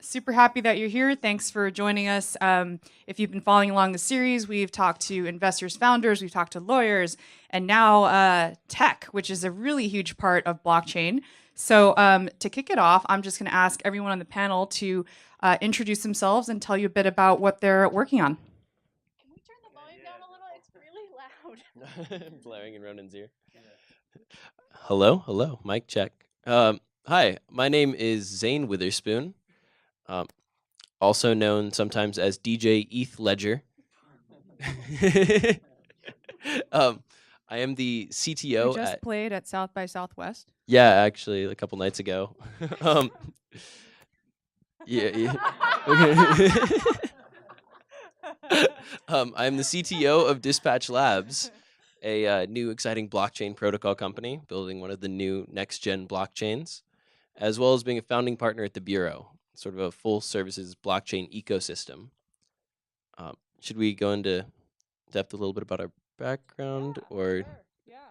Super happy that you're here. Thanks for joining us. If you've been following along the series, we've talked to investors, founders, we've talked to lawyers, and now tech, which is a really huge part of blockchain. So to kick it off, I'm just going to ask everyone on the panel to introduce themselves and tell you a bit about what they're working on. Can we turn the volume down a little? It's really loud. Blaring in Ronan's ear. Hello, mic check. Hi, my name is Zane Witherspoon, um, also known sometimes as DJ ETH Ledger. I am the You CTO just at. played at South by Southwest. Yeah, actually, a couple nights ago. um, yeah. I'm the CTO of Dispatch Labs, a new exciting blockchain protocol company building one of the new next-gen blockchains, as well as being a founding partner at the Bureau, sort of a full services blockchain ecosystem. Should we go into depth a little bit about our background, or?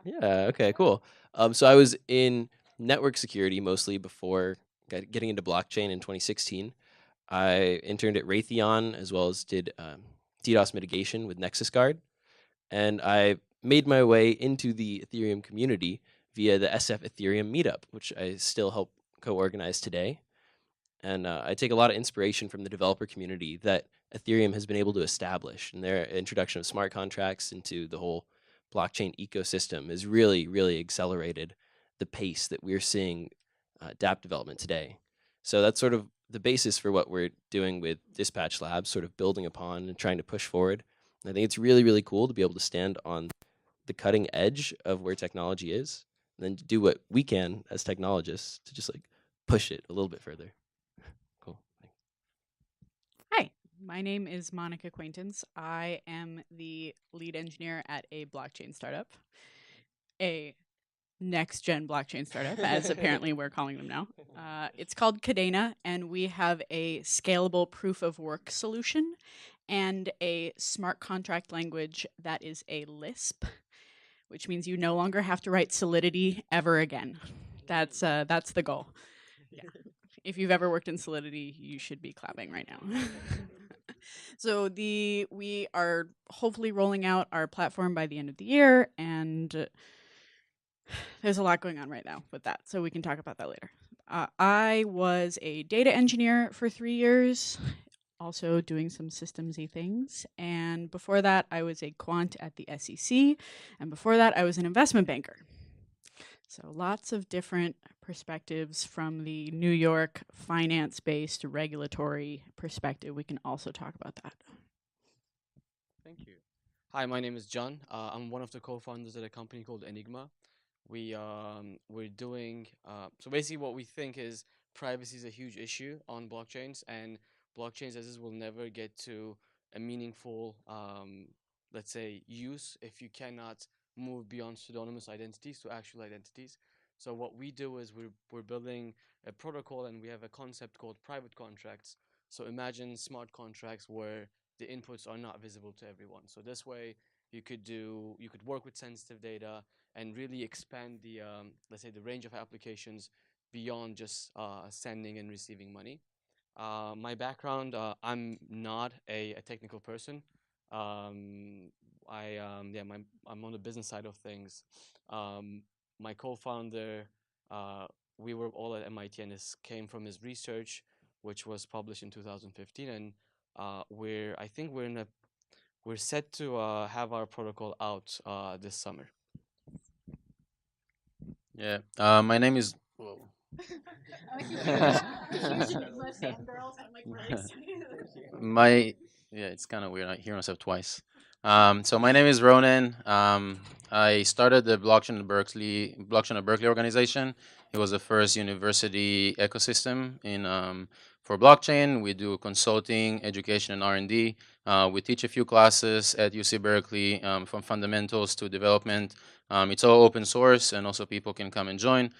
Yeah, okay, cool. So I was in network security mostly before getting into blockchain in 2016. I interned at Raytheon as well as did DDoS mitigation with NexusGuard, and I made my way into the Ethereum community via the SF Ethereum meetup, which I still help co-organize today. And I take a lot of inspiration from the developer community that Ethereum has been able to establish, and their introduction of smart contracts into the whole blockchain ecosystem has really, really accelerated the pace that we're seeing dApp development today. So that's sort of the basis for what we're doing with Dispatch Labs, sort of building upon and trying to push forward. And I think it's really, really cool to be able to stand on the cutting edge of where technology is, and then to do what we can as technologists to just like push it a little bit further. Cool. Thanks. Hi, my name is Monica Quaintance. I am the lead engineer at a blockchain startup, a next-gen blockchain startup, as apparently we're calling them now. It's called Kadena, and we have a scalable proof-of-work solution and a smart contract language that is a Lisp, which means you no longer have to write Solidity ever again. That's the goal. Yeah. If you've ever worked in Solidity, you should be clapping right now. So we are hopefully rolling out our platform by the end of the year, and there's a lot going on right now with that, so we can talk about that later. I was a data engineer for 3 years, also doing some systemsy things. And before that, I was a quant at the SEC. And before that, I was an investment banker. So lots of different perspectives from the New York finance-based regulatory perspective. We can also talk about that. Thank you. Hi, my name is John. I'm one of the co-founders at a company called Enigma. We're doing so basically what we think is privacy is a huge issue on blockchains, and blockchains as is will never get to a meaningful let's say use if you cannot move beyond pseudonymous identities to actual identities. So what we do is we're building a protocol, and we have a concept called private contracts. So imagine smart contracts where the inputs are not visible to everyone. So this way you could work with sensitive data and really expand the let's say the range of applications beyond just sending and receiving money. My background, I'm not a technical person. I'm on the business side of things. My co-founder, we were all at MIT, and this came from his research, which was published in 2015. And I think we're set to have our protocol out this summer. Yeah, my name is. Whoa. My yeah, it's kind of weird. I hear myself twice. So my name is Ronan. I started the blockchain at Berkeley organization. It was the first university ecosystem in for blockchain. We do consulting, education, and R&D. We teach a few classes at UC Berkeley, from fundamentals to development. It's all open source, and also people can come and join.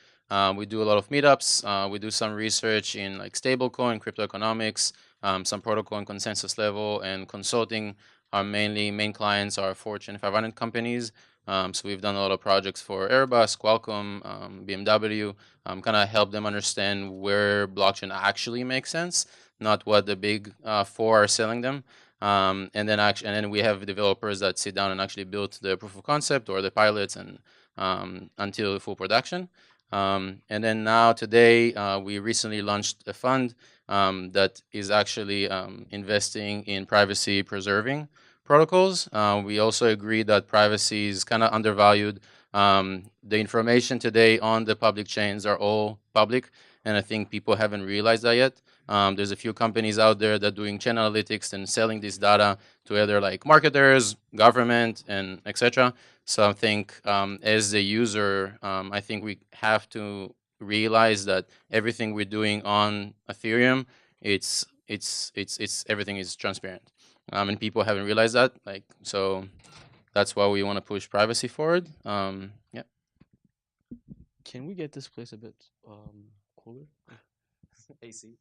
We do a lot of meetups. We do some research in like stablecoin, crypto economics, some protocol and consensus level, and consulting. Our main clients are Fortune 500 companies. So we've done a lot of projects for Airbus, Qualcomm, BMW, kind of help them understand where blockchain actually makes sense, not what the big four are selling them. And then we have developers that sit down and actually build the proof of concept or the pilots and until full production. And then now today we recently launched a fund that is actually investing in privacy preserving protocols. We also agree that privacy is kind of undervalued. The information today on the public chains are all public, and I think people haven't realized that yet. There's a few companies out there that are doing chain analytics and selling this data to other like marketers, government, and etc. So I think as the user, I think we have to realize that everything we're doing on Ethereum, it's everything is transparent, and people haven't realized that. Like so, that's why we want to push privacy forward. Yeah. Can we get this place a bit cooler? AC.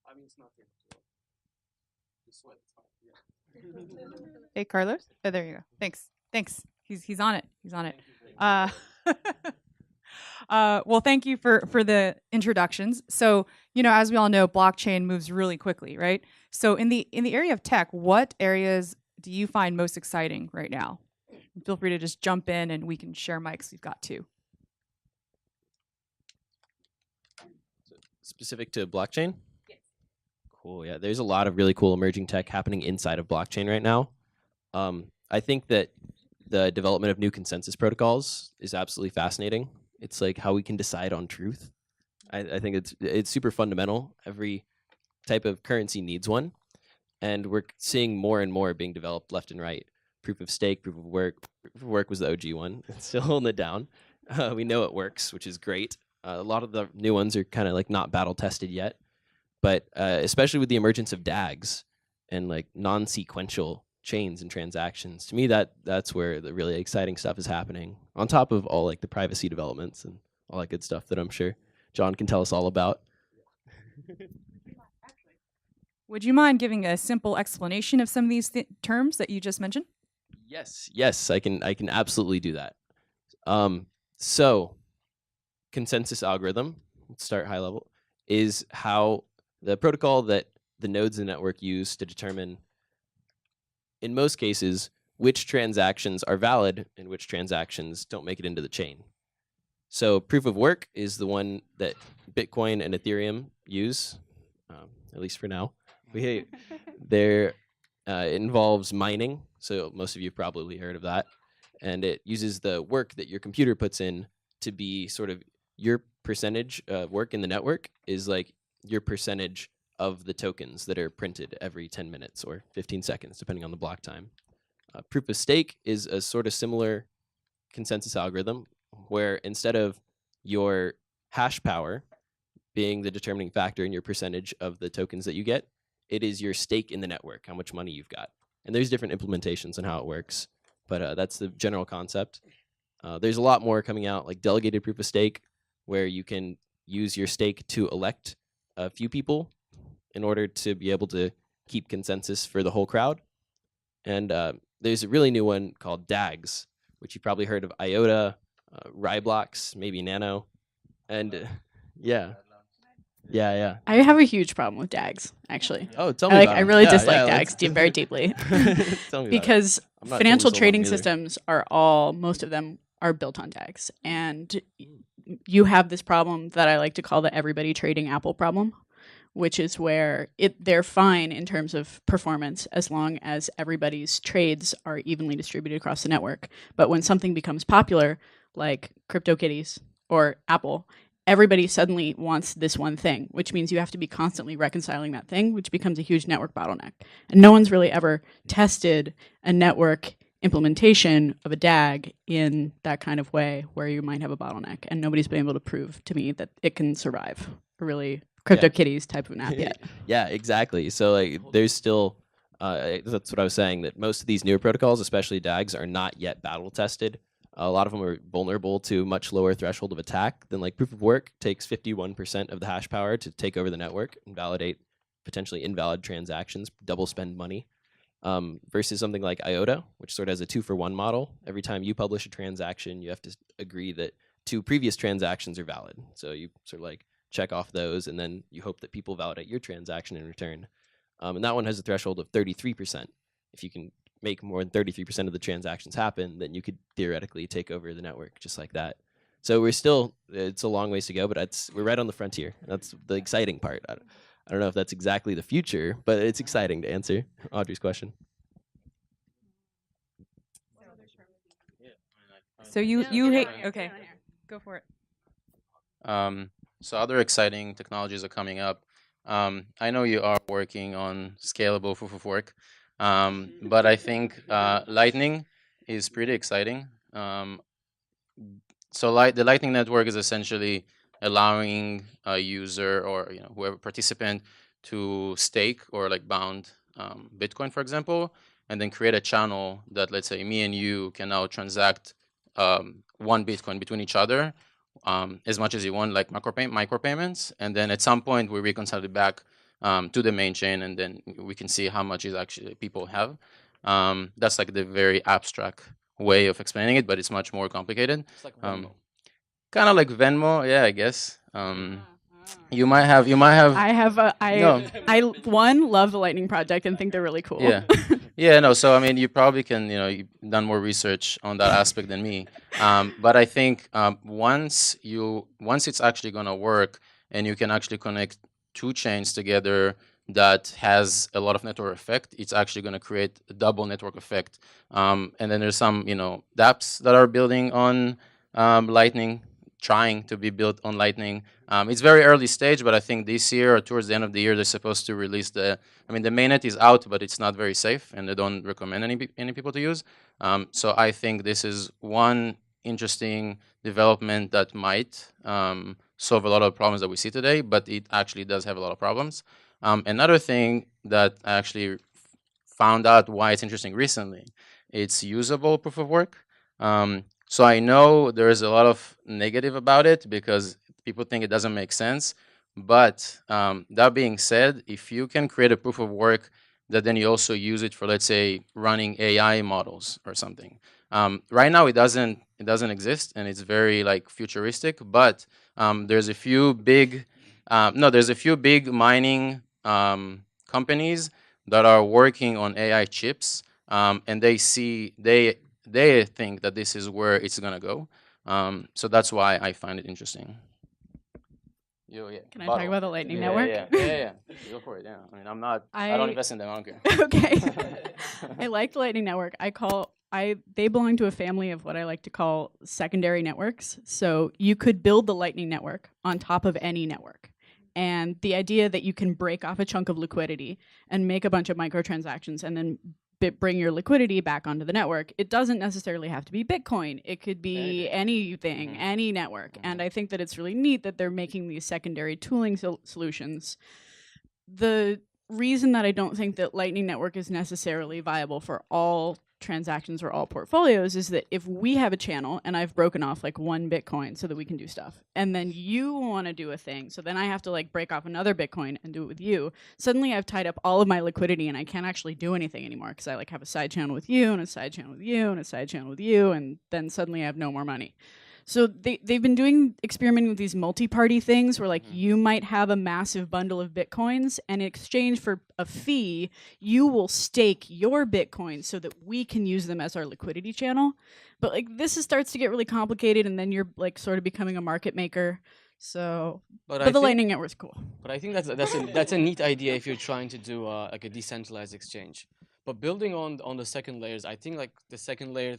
I mean, it's not here. The sweat. Yeah. Hey, Carlos. Oh, there you go. Thanks. He's on it. He's on it. Uh, well, thank you for the introductions. So, as we all know, blockchain moves really quickly, right? So, in the area of tech, what areas do you find most exciting right now? Feel free to just jump in, and we can share mics. We've got two. Specific to blockchain? Yes. Cool. Yeah, there's a lot of really cool emerging tech happening inside of blockchain right now. I think that the development of new consensus protocols is absolutely fascinating. It's like how we can decide on truth. I think it's super fundamental. Every type of currency needs one, and we're seeing more and more being developed left and right. Proof of stake, proof of work. Proof of work was the OG one. It's still holding it down. We know it works, which is great. A lot of the new ones are kind of like not battle tested yet, but especially with the emergence of DAGs and like non-sequential chains and transactions, to me that's where the really exciting stuff is happening. On top of all like the privacy developments and all that good stuff that I'm sure John can tell us all about. Would you mind giving a simple explanation of some of these terms that you just mentioned? Yes, I can absolutely do that. So consensus algorithm, let's start high level, is how the protocol that the nodes in the network use to determine, in most cases, which transactions are valid and which transactions don't make it into the chain. So proof of work is the one that Bitcoin and Ethereum use, at least for now. It involves mining, so most of you have probably heard of that, and it uses the work that your computer puts in to be sort of your percentage of work in the network is like your percentage of the tokens that are printed every 10 minutes or 15 seconds, depending on the block time. Proof of stake is a sort of similar consensus algorithm where instead of your hash power being the determining factor in your percentage of the tokens that you get, it is your stake in the network, how much money you've got. And there's different implementations on how it works, but that's the general concept. There's a lot more coming out, like delegated proof of stake, where you can use your stake to elect a few people in order to be able to keep consensus for the whole crowd. And there's a really new one called DAGs, which you've probably heard of IOTA, Ryblox, maybe Nano. And yeah. I have a huge problem with DAGs, actually. Oh, tell me about I them. really Yeah, dislike yeah, DAGs very deeply. Tell me Because I'm not financial doing so long trading either. systems most of them are built on DAGs. And you have this problem that I like to call the everybody trading Apple problem, which is where they're fine in terms of performance as long as everybody's trades are evenly distributed across the network. But when something becomes popular, like CryptoKitties or Apple, everybody suddenly wants this one thing, which means you have to be constantly reconciling that thing, which becomes a huge network bottleneck. And no one's really ever tested a network implementation of a DAG in that kind of way where you might have a bottleneck. And nobody's been able to prove to me that it can survive a really CryptoKitties type of an app yet. Yeah, exactly. So like, there's still, that's what I was saying, that most of these newer protocols, especially DAGs, are not yet battle tested. A lot of them are vulnerable to much lower threshold of attack than like proof of work takes 51% of the hash power to take over the network and validate potentially invalid transactions, double spend money, versus something like IOTA, which sort of has a 2-for-1 model. Every time you publish a transaction, you have to agree that two previous transactions are valid. So you sort of like check off those, and then you hope that people validate your transaction in return. And that one has a threshold of 33%. If you can make more than 33% of the transactions happen, then you could theoretically take over the network just like that. So we're still, it's a long ways to go, but we're right on the frontier. That's the exciting part. I don't know if that's exactly the future, but it's exciting to answer Audrey's question. So you hate, okay, go for it. So other exciting technologies are coming up. I know you are working on scalable proof of work, but I think Lightning is pretty exciting. So the Lightning Network is essentially allowing a user or whoever participant to stake or like bound Bitcoin, for example, and then create a channel that, let's say, me and you can now transact 1 Bitcoin between each other as much as you want, like micropayments, and then at some point we reconcile it back to the main chain, and then we can see how much is actually people have. That's like the very abstract way of explaining it, but it's much more complicated. It's like Venmo. Kind of like Venmo, yeah, I guess. You might have. No. I love the Lightning project and think they're really cool. Yeah. Yeah, no. So I mean, you probably can, you've done more research on that aspect than me. But I think once it's actually gonna work, and you can actually connect two chains together that has a lot of network effect, it's actually gonna create a double network effect. And then there's some, dApps that are building on Lightning, trying to be built on Lightning. It's very early stage, but I think this year or towards the end of the year, they're supposed to release the mainnet is out, but it's not very safe, and they don't recommend any people to use. So I think this is one interesting development that might solve a lot of problems that we see today, but it actually does have a lot of problems. Another thing that I actually found out why it's interesting recently, it's usable proof of work. So I know there's a lot of negative about it because people think it doesn't make sense. But that being said, if you can create a proof of work that then you also use it for, let's say, running AI models or something. Right now it doesn't exist, and it's very like futuristic. But there's a few big mining companies that are working on AI chips, and they think that this is where it's gonna go. So that's why I find it interesting. Can I talk about the Lightning Network? Yeah. Go for it. Yeah. I mean, I don't invest in them. I don't care. Okay. I like the Lightning Network. They belong to a family of what I like to call secondary networks. So you could build the Lightning Network on top of any network. And the idea that you can break off a chunk of liquidity and make a bunch of microtransactions and then bring your liquidity back onto the network. It doesn't necessarily have to be Bitcoin. It could be anything, any network. And I think that it's really neat that they're making these secondary tooling solutions. The reason that I don't think that Lightning Network is necessarily viable for all transactions or all portfolios is that if we have a channel and I've broken off like 1 Bitcoin so that we can do stuff, and then you want to do a thing, so then I have to like break off another Bitcoin and do it with you, suddenly I've tied up all of my liquidity and I can't actually do anything anymore because I like have a side channel with you and a side channel with you and a side channel with you, and then suddenly I have no more money. So they've been experimenting with these multi-party things where like you might have a massive bundle of Bitcoins, and in exchange for a fee, you will stake your Bitcoins so that we can use them as our liquidity channel. But like starts to get really complicated, and then you're like sort of becoming a market maker. So, but the Lightning Network's cool. But I think that's a neat idea if you're trying to do like a decentralized exchange. But building on the second layers, I think like the second layer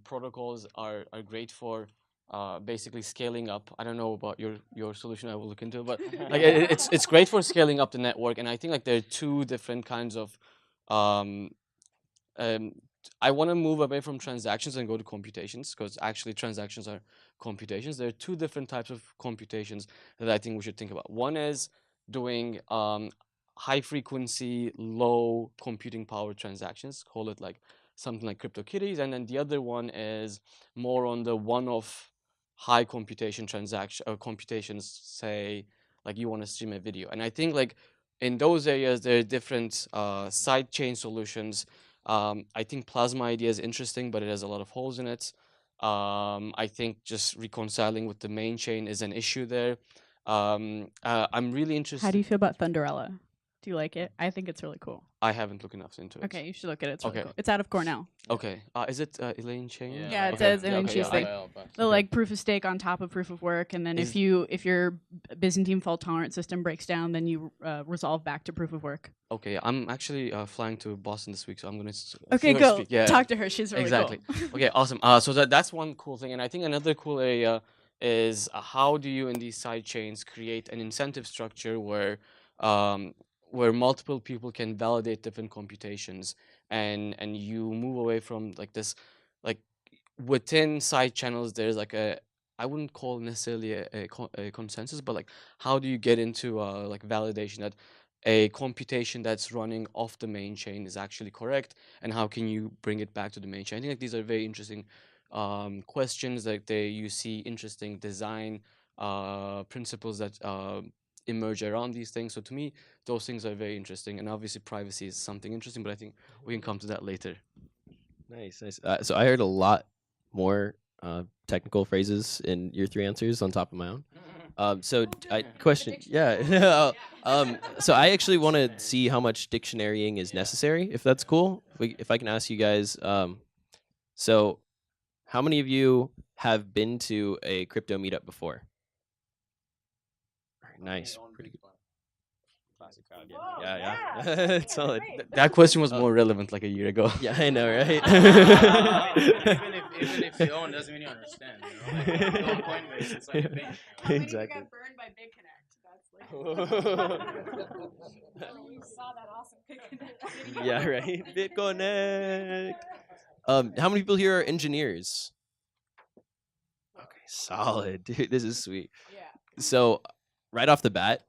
protocols are great for basically scaling up. I don't know about your solution. I will look into it, but like it's great for scaling up the network. And I think like there are two different kinds of. I want to move away from transactions and go to computations, because actually transactions are computations. There are two different types of computations that I think we should think about. One is doing high frequency, low computing power transactions, call it like something like CryptoKitties, and then the other one is more on the one-off high computation computations, say like you want to stream a video. And I think like in those areas there are different side chain solutions. I think Plasma idea is interesting, but it has a lot of holes in it. I think just reconciling with the main chain is an issue there. I'm really interested. How do you feel about Thunderella? Do you like it? I think it's really cool. I haven't looked enough into it. Okay, you should look at it. It's really Okay. cool. It's out of Cornell. Okay. Is it Elaine Chain? Yeah, it like says that. Elaine okay, Chain's yeah, thing. The Okay. like proof of stake on top of proof of work, and then Is- if your Byzantine fault tolerant system breaks down, then you resolve back to proof of work. Okay, I'm actually flying to Boston this week, so I'm gonna. Okay, hear her go speak. Yeah. talk to her. She's really Exactly. cool. Okay, awesome. So that's one cool thing, and I think another cool area is how do you in these side chains create an incentive structure um, where multiple people can validate different computations, and you move away from like this, like within side channels. There's like I wouldn't call necessarily a consensus, but like how do you get into like validation that a computation that's running off the main chain is actually correct, and how can you bring it back to the main chain? I think like these are very interesting questions. Like you see interesting design principles that emerge around these things. So to me, those things are very interesting, and obviously privacy is something interesting. But I think we can come to that later. Nice, nice. So I heard a lot more technical phrases in your three answers on top of my own. So I question, yeah. So I actually want to see how much dictionarying is necessary, if that's cool. If I can ask you guys, so how many of you have been to a crypto meetup before? Very nice, pretty good. Classic crowd, yeah. It's solid. That question was Oh. more relevant like a year ago. Yeah, I know, right? Even if you don't, doesn't mean you understand. You know? Like, you don't Coinbase, it's like a thing. Exactly. burned by BitConnect. That's You saw that awesome Yeah, right. BitConnect. How many people here are engineers? Okay, solid, dude. This is sweet. Yeah. So, right off the bat,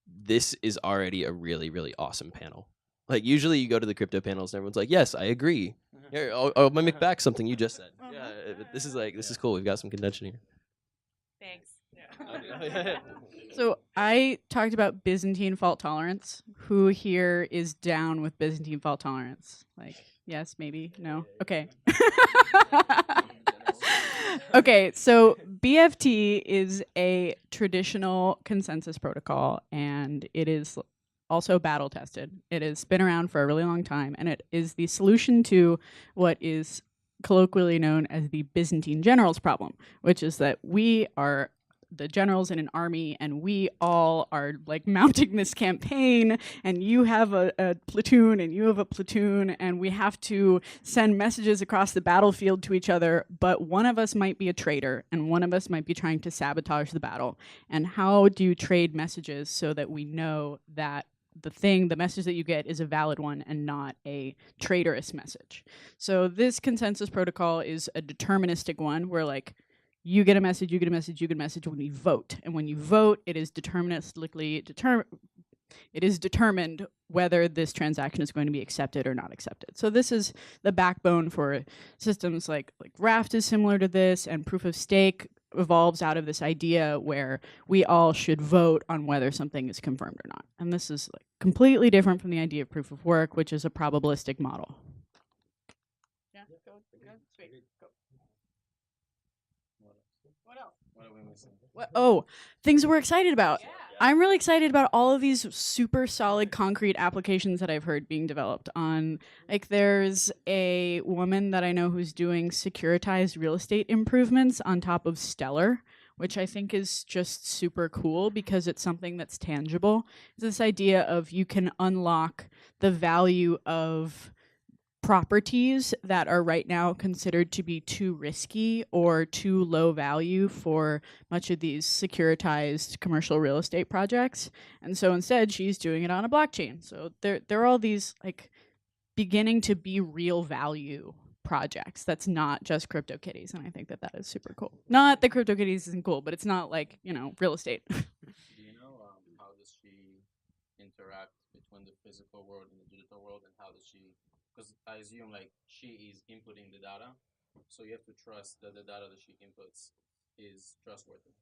this is already a really, really awesome panel. Like, usually you go to the crypto panels and everyone's like, "Yes, I agree." Here, I'll mimic back something you just said. Yeah, but this is cool. We've got some contention here. Thanks. So I talked about Byzantine fault tolerance. Who here is down with Byzantine fault tolerance? Like, yes, maybe, no. Okay. Okay, so BFT is a traditional consensus protocol, and it is also battle tested. It has been around for a really long time, and it is the solution to what is colloquially known as the Byzantine generals problem, which is that we are the generals in an army, and we all are like mounting this campaign, and you have a platoon and you have a platoon, and we have to send messages across the battlefield to each other, but one of us might be a traitor and one of us might be trying to sabotage the battle. And how do you trade messages so that we know that the message that you get is a valid one and not a traitorous message? So this consensus protocol is a deterministic one where like you get a message, you get a message, you get a message when you vote. And when you vote, it is deterministically determined whether this transaction is going to be accepted or not accepted. So this is the backbone for systems like Raft is similar to this, and proof of stake evolves out of this idea where we all should vote on whether something is confirmed or not. And this is like completely different from the idea of proof of work, which is a probabilistic model. Yeah, go. Sweet. Go. What else? What are we missing? Things we're excited about. Yeah. I'm really excited about all of these super solid concrete applications that I've heard being developed on. Like, there's a woman that I know who's doing securitized real estate improvements on top of Stellar, which I think is just super cool because it's something that's tangible. It's this idea of you can unlock the value of properties that are right now considered to be too risky or too low value for much of these securitized commercial real estate projects. And so instead she's doing it on a blockchain. So there are all these like beginning to be real value projects that's not just CryptoKitties, and I think that is super cool. Not that CryptoKitties isn't cool, but it's not like, real estate. Do you know how does she interact between the physical world and the digital world, and how does she? Because I assume like she is inputting the data, so you have to trust that the data that she inputs is trustworthy.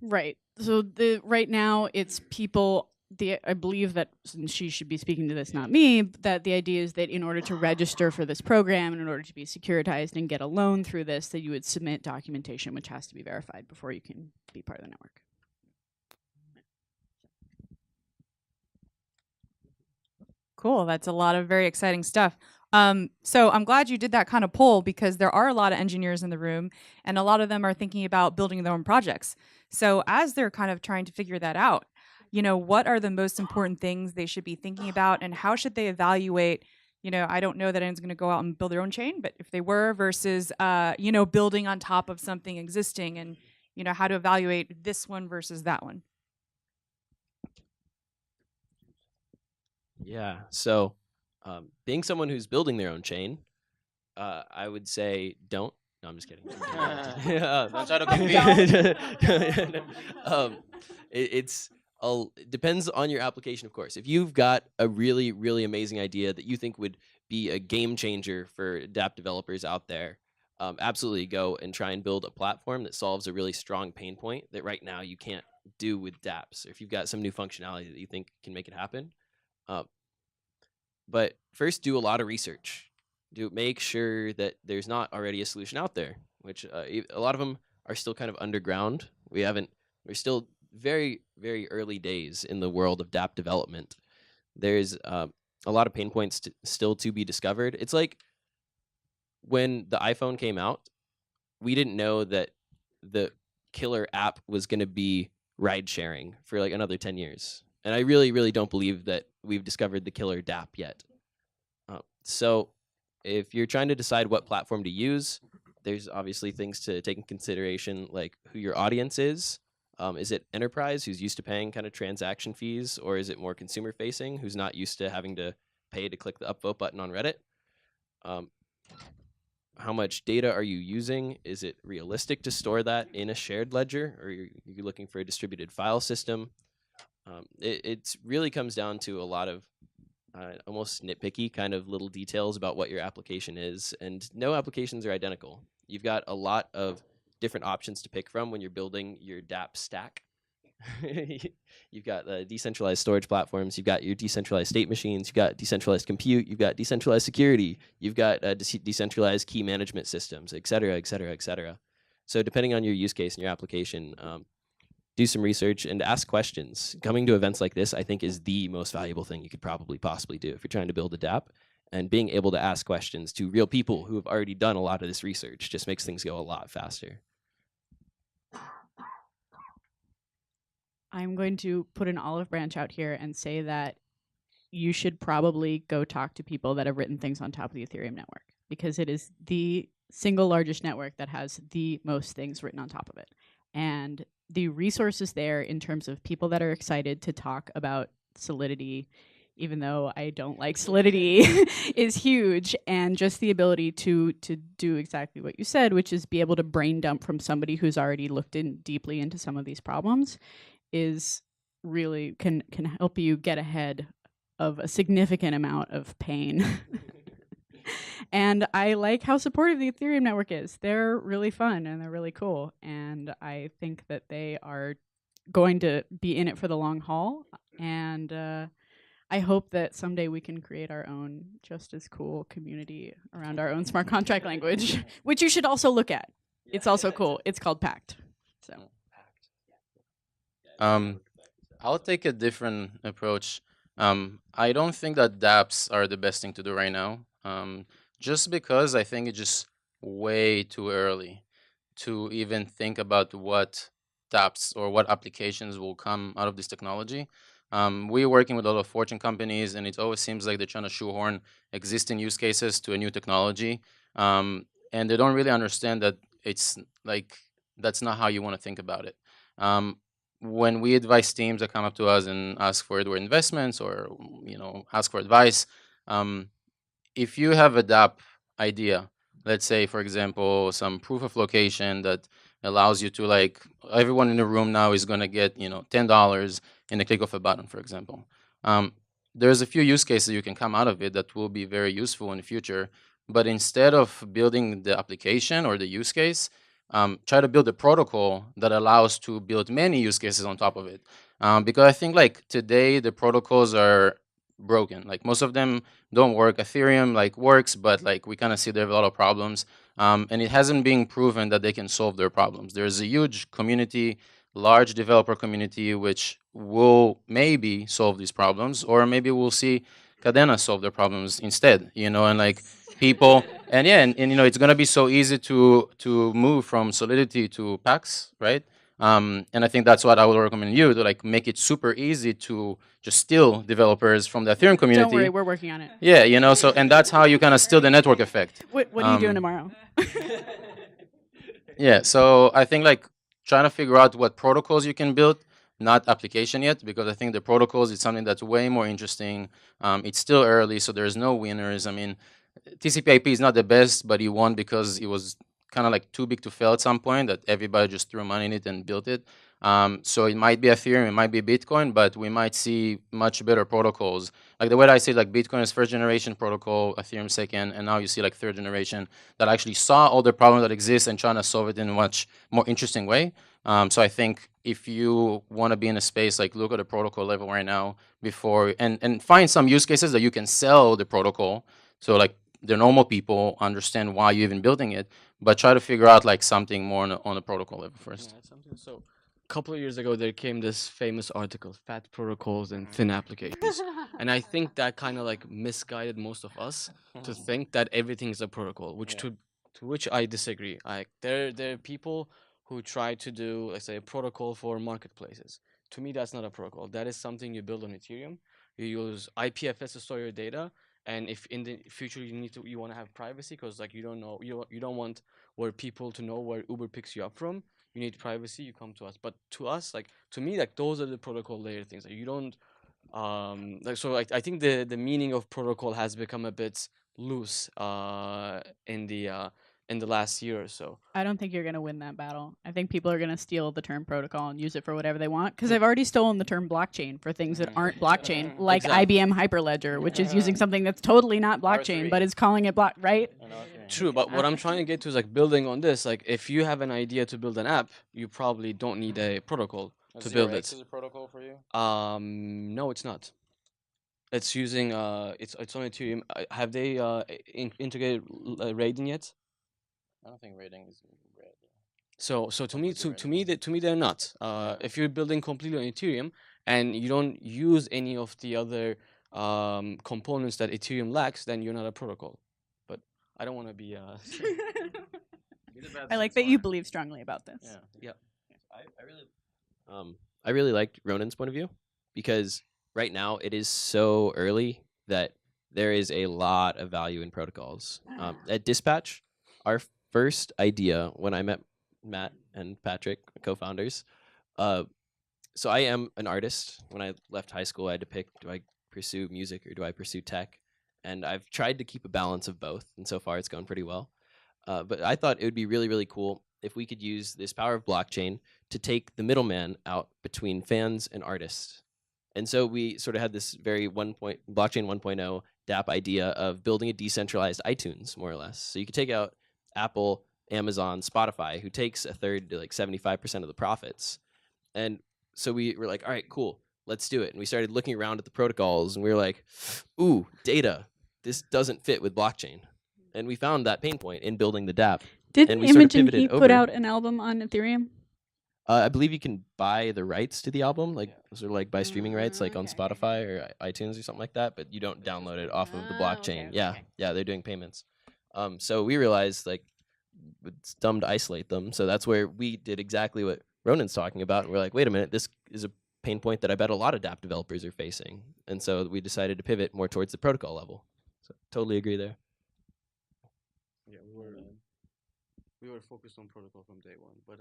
Right. So right now it's people I believe that, and she should be speaking to this, not me, that the idea is that in order to register for this program and in order to be securitized and get a loan through this, that you would submit documentation which has to be verified before you can be part of the network. Cool. That's a lot of very exciting stuff. So I'm glad you did that kind of poll because there are a lot of engineers in the room and a lot of them are thinking about building their own projects. So as they're kind of trying to figure that out, what are the most important things they should be thinking about and how should they evaluate? I don't know that anyone's going to go out and build their own chain, but if they were versus, building on top of something existing and, how to evaluate this one versus that one. Yeah. So, being someone who's building their own chain, I would say don't. No, I'm just kidding. Don't try to compete. It depends on your application, of course. If you've got a really, really amazing idea that you think would be a game changer for dApp developers out there, absolutely go and try and build a platform that solves a really strong pain point that right now you can't do with dApps. Or if you've got some new functionality that you think can make it happen. But first, do a lot of research. Make sure that there's not already a solution out there, which a lot of them are still kind of underground. We're still very, very early days in the world of dApp development. There's a lot of pain points still to be discovered. It's like when the iPhone came out, we didn't know that the killer app was going to be ride sharing for like another 10 years. And I really, really don't believe that we've discovered the killer dApp yet. So if you're trying to decide what platform to use, there's obviously things to take in consideration, like who your audience is. Is it enterprise, who's used to paying kind of transaction fees, or is it more consumer facing, who's not used to having to pay to click the upvote button on Reddit? How much data are you using? Is it realistic to store that in a shared ledger, or are you looking for a distributed file system? It really comes down to a lot of almost nitpicky kind of little details about what your application is, and no applications are identical. You've got a lot of different options to pick from when you're building your dApp stack. You've got decentralized storage platforms, you've got your decentralized state machines, you've got decentralized compute, you've got decentralized security, you've got decentralized key management systems, et cetera, et cetera, et cetera. So depending on your use case and your application, do some research and ask questions. Coming to events like this, I think, is the most valuable thing you could probably possibly do if you're trying to build a dApp. And being able to ask questions to real people who have already done a lot of this research just makes things go a lot faster. I'm going to put an olive branch out here and say that you should probably go talk to people that have written things on top of the Ethereum network, because it is the single largest network that has the most things written on top of it. And the resources there in terms of people that are excited to talk about Solidity, even though I don't like Solidity, is huge. And just the ability to do exactly what you said, which is be able to brain dump from somebody who's already looked in deeply into some of these problems, is really can help you get ahead of a significant amount of pain. And I like how supportive the Ethereum network is. They're really fun and they're really cool. And I think that they are going to be in it for the long haul. And I hope that someday we can create our own just as cool community around our own smart contract language, which you should also look at. It's also cool. It's called Pact. So. I'll take a different approach. I don't think that dApps are the best thing to do right now. Just because I think it's just way too early to even think about what dApps or what applications will come out of this technology. We're working with a lot of Fortune companies, and it always seems like they're trying to shoehorn existing use cases to a new technology. And they don't really understand that it's like, that's not how you want to think about it. When we advise teams that come up to us and ask for their investments or ask for advice, if you have a dApp idea, let's say, for example, some proof of location that allows you to, like, everyone in the room now is going to get $10 in the click of a button, for example. There's a few use cases you can come out of it that will be very useful in the future. But instead of building the application or the use case, try to build a protocol that allows to build many use cases on top of it. because I think like today the protocols are broken. Like most of them don't work. Ethereum like works, but like we kind of see there are a lot of problems, and it hasn't been proven that they can solve their problems. There's a huge community, large developer community, which will maybe solve these problems, or maybe we'll see Kadena solve their problems instead. You know, and like people, and yeah, and you know, it's gonna be so easy to move from Solidity to Pax, right? And I think that's what I would recommend you to like make it super easy to just steal developers from the Ethereum community. Don't worry, we're working on it. Yeah, you know, so and that's how you kind of steal the network effect. What are you doing Um, tomorrow? Yeah, so I think like trying to figure out what protocols you can build, not application yet, because I think the protocols is something that's way more interesting. It's still early, so there's no winners. I mean, TCP/IP is not the best, but he won because it was kind of like too big to fail at some point that everybody just threw money in it and built it. So it might be Ethereum, it might be Bitcoin, but we might see much better protocols. Like the way that I say, like Bitcoin is first generation protocol, Ethereum second, and now you see like third generation that actually saw all the problems that exist and trying to solve it in a much more interesting way. So I think if you want to be in a space, like look at the protocol level right now before and find some use cases that you can sell the protocol. So like the normal people understand why you're even building it, but try to figure out like something more on the protocol level first. Yeah, something. So, a couple of years ago, there came this famous article, "Fat Protocols and Thin Applications," and I think that kind of like misguided most of us to think that everything is a protocol, which to which I disagree. Like there are people who try to do, let's say, a protocol for marketplaces. To me, that's not a protocol. That is something you build on Ethereum. You use IPFS to store your data, and if in the future you want to have privacy, because like you don't know you don't want where people to know where Uber picks you up from. You need privacy, you come to us. But to us, like to me, like those are the protocol layer things. Like you don't like so like I think the meaning of protocol has become a bit loose in the last year or so. I don't think you're going to win that battle. I think people are going to steal the term protocol and use it for whatever they want because they've already stolen the term blockchain for things that aren't blockchain, like Exactly. IBM Hyperledger, which is using something that's totally not blockchain, but is calling it block, right? True, but what I'm trying to get to is like building on this. Like if you have an idea to build an app, you probably don't need a protocol to build it. Is a protocol for you? No, it's not. It's using it's on Ethereum. Have they integrated Raiden yet? I don't think rating is red. So to me Completely right. to me they're not. If you're building completely on Ethereum and you don't use any of the other components that Ethereum lacks, then you're not a protocol. But I don't want to be. I like that you believe strongly about this. Yeah. I really liked Ronan's point of view because right now it is so early that there is a lot of value in protocols. At Dispatch, our first idea when I met Matt and Patrick, co-founders, so I am an artist. When I left high school, I had to pick: do I pursue music or do I pursue tech? And I've tried to keep a balance of both, and so far it's gone pretty well. But I thought it would be really, really cool if we could use this power of blockchain to take the middleman out between fans and artists. And so we sort of had this very blockchain 1.0 DApp idea of building a decentralized iTunes, more or less. So you could take out Apple, Amazon, Spotify, who takes a third to like 75% of the profits. And so we were like, all right, cool, let's do it. And we started looking around at the protocols and we were like, ooh, data, this doesn't fit with blockchain. And we found that pain point in building the DApp. Didn't And we sort of Imogen pivoted Heap put over. out an album on Ethereum? I believe you can buy the rights to the album, like sort of like buy streaming rights, like on Okay. Spotify or iTunes or something like that. But you don't download it off of the blockchain. Okay, Yeah, okay. yeah, they're doing payments. So we realized like it's dumb to isolate them. So that's where we did exactly what Ronan's talking about. And we're like, wait a minute, this is a pain point that I bet a lot of DApp developers are facing. And so we decided to pivot more towards the protocol level. So totally agree there. Yeah, we were focused on protocol from day one, but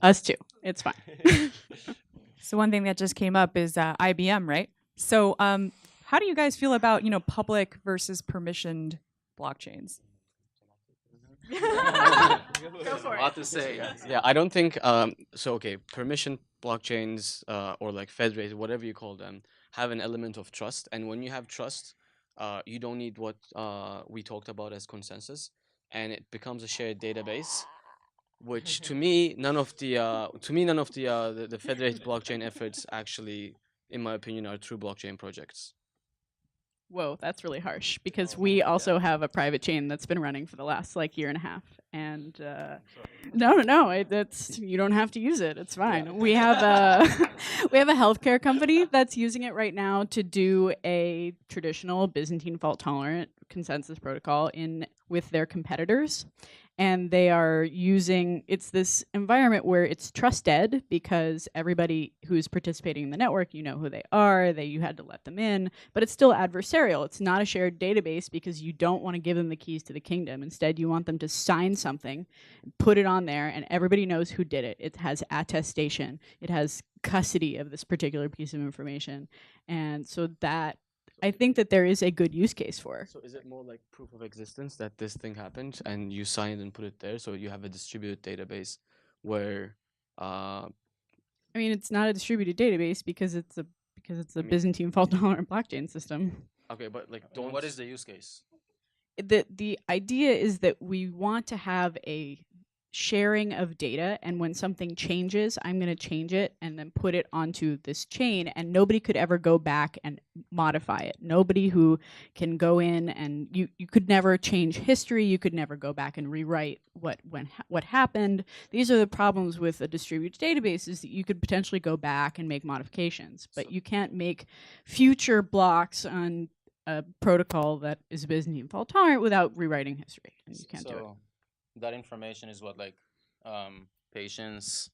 Us too. It's fine. So one thing that just came up is IBM, right? So how do you guys feel about public versus permissioned blockchains? Go for A lot to say. yeah, I don't think so. Okay, permission blockchains or like federated, whatever you call them, have an element of trust, and when you have trust, you don't need what we talked about as consensus, and it becomes a shared database which to me none of the federated blockchain efforts actually, in my opinion, are true blockchain projects. Whoa, that's really harsh because Oh, we yeah. also have a private chain that's been running for the last like year and a half. And no, that's you don't have to use it. It's fine. We have a we have a healthcare company that's using it right now to do a traditional Byzantine fault tolerant consensus protocol in with their competitors. And they are using it's this environment where it's trusted because everybody who's participating in the network, you know who they are, you had to let them in, but it's still adversarial. It's not a shared database because you don't want to give them the keys to the kingdom. Instead, you want them to sign something, put it on there, and everybody knows who did it. It has attestation. It has custody of this particular piece of information. And so that I think that there is a good use case for. So is it more like proof of existence that this thing happened and you signed and put it there, so you have a distributed database where I mean, it's not a distributed database because it's a mean- Byzantine fault tolerant blockchain system. okay, but like Don't. don't What is the use case? The idea is that we want to have a sharing of data, and when something changes, I'm going to change it and then put it onto this chain, and nobody could ever go back and modify it. Nobody who can go in and you could never change history. You could never go back and rewrite what happened. These are the problems with a distributed database, is that you could potentially go back and make modifications, but you can't make future blocks on a protocol that is Byzantine fault tolerant without rewriting history. And you can't do it. That information is what, like, patients,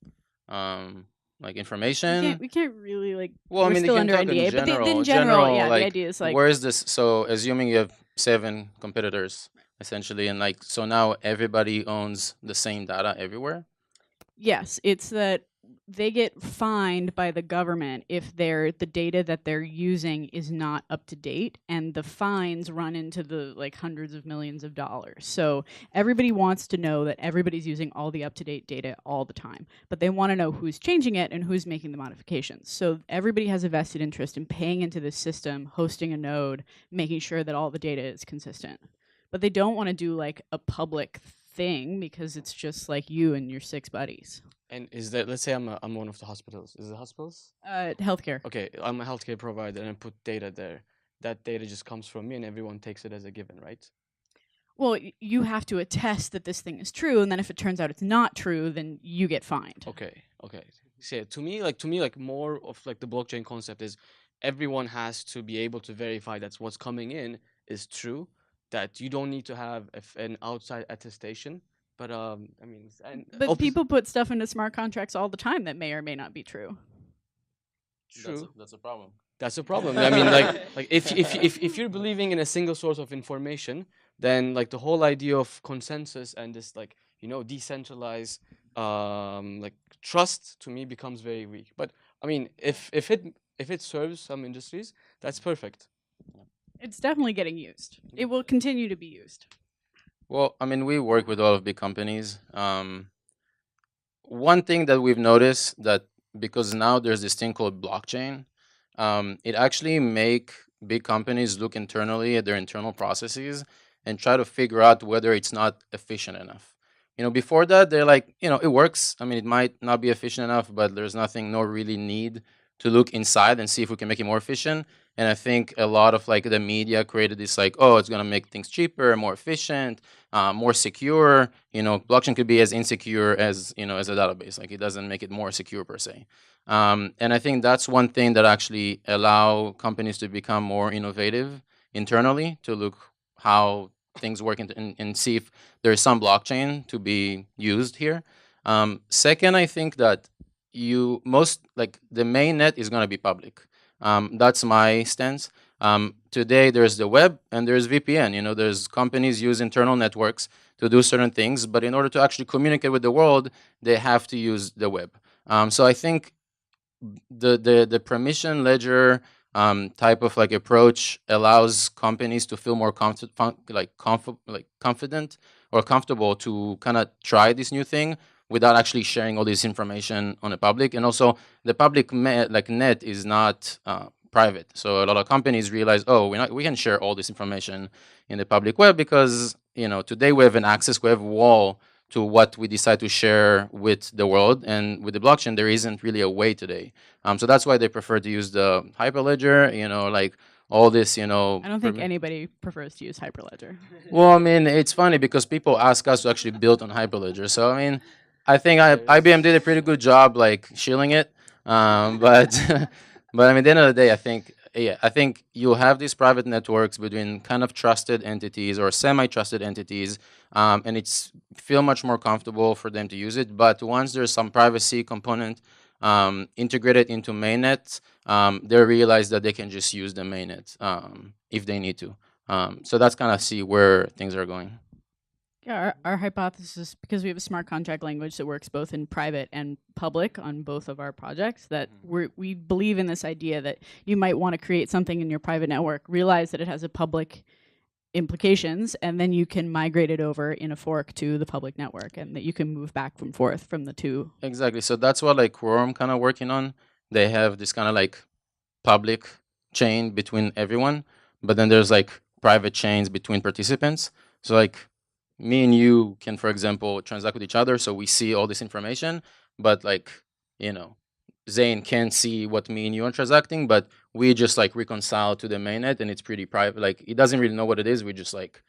like information. We can't really like. Well, I we're mean, still you under can talk NDA, in general. but in general, yeah, like, the idea is like. where is this? So, assuming you have 7 competitors, essentially, and like, so now everybody owns the same data everywhere. Yes, it's that they get fined by the government if the data that they're using is not up to date, and the fines run into the like hundreds of millions of dollars. So everybody wants to know that everybody's using all the up to date data all the time, but they want to know who's changing it and who's making the modifications. So everybody has a vested interest in paying into this system, hosting a node, making sure that all the data is consistent. But they don't want to do like a public thing because it's just like you and your 6 buddies. And is that, let's say I'm one of the hospitals. Is it hospitals? Healthcare. Okay, I'm a healthcare provider and I put data there. That data just comes from me and everyone takes it as a given, right? Well, you have to attest that this thing is true, and then if it turns out it's not true, then you get fined. Okay. See, to me, more of like the blockchain concept is everyone has to be able to verify that what's coming in is true. That you don't need to have an outside attestation. But I mean, But people put stuff into smart contracts all the time that may or may not be true. True. That's a problem. That's a problem. I mean, like if you're believing in a single source of information, then like the whole idea of consensus and this like decentralized like trust to me becomes very weak. But I mean, if it serves some industries, that's perfect. It's definitely getting used. It will continue to be used. Well, I mean, we work with a lot of big companies. One thing that we've noticed that because now there's this thing called blockchain, it actually make big companies look internally at their internal processes and try to figure out whether it's not efficient enough. Before that, they're like, it works. I mean, it might not be efficient enough, but there's no really need to look inside and see if we can make it more efficient. And I think a lot of like the media created this like, oh, it's gonna make things cheaper, more efficient, more secure. Blockchain could be as insecure as as a database. Like, it doesn't make it more secure per se. And I think that's one thing that actually allow companies to become more innovative internally, to look how things work and see if there's some blockchain to be used here. Second, I think that the main net is going to be public. That's my stance. Today, there's the web and there's VPN. There's companies use internal networks to do certain things, but in order to actually communicate with the world, they have to use the web. So I think the permission ledger type of like approach allows companies to feel more confident or comfortable to kind of try this new thing without actually sharing all this information on the public. And also, the public net is not private. So a lot of companies realize, oh, we can share all this information in the public web because today we have an access, we have a wall to what we decide to share with the world. And with the blockchain, there isn't really a way today. So that's why they prefer to use the Hyperledger, like all this, I don't think permi- anybody prefers to use Hyperledger. Well, I mean, it's funny because people ask us to actually build on Hyperledger. So, I mean, I think IBM did a pretty good job, like, shilling it. But, but I mean, at the end of the day, I think you have these private networks between kind of trusted entities or semi-trusted entities, and it's feel much more comfortable for them to use it. But once there's some privacy component integrated into mainnet, they realize that they can just use the mainnet if they need to. So that's kind of see where things are going. Yeah, our hypothesis, because we have a smart contract language that works both in private and public on both of our projects, that we believe in this idea that you might want to create something in your private network, realize that it has a public implications, and then you can migrate it over in a fork to the public network, and that you can move back and forth from the two. Exactly. So that's what like Quorum kind of working on. They have this kind of like public chain between everyone, but then there's like private chains between participants. So like me and you can, for example, transact with each other, so we see all this information, but like, Zane can't see what me and you are transacting, but we just like reconcile to the mainnet, and it's pretty private. Like, he doesn't really know what it is. We just like,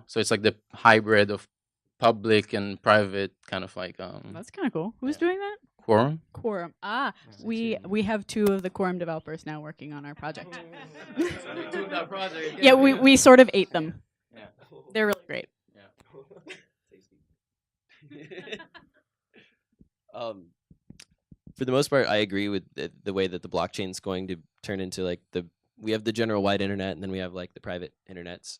so it's like the hybrid of public and private kind of like That's kind of cool. Who's doing that? Quorum. Quorum. We have 2 of the Quorum developers now working on our project. Yeah, we sort of ate them. Yeah. They're really great. For the most part, I agree with the way that the blockchain is going to turn into like we have the general wide internet, and then we have like the private internets.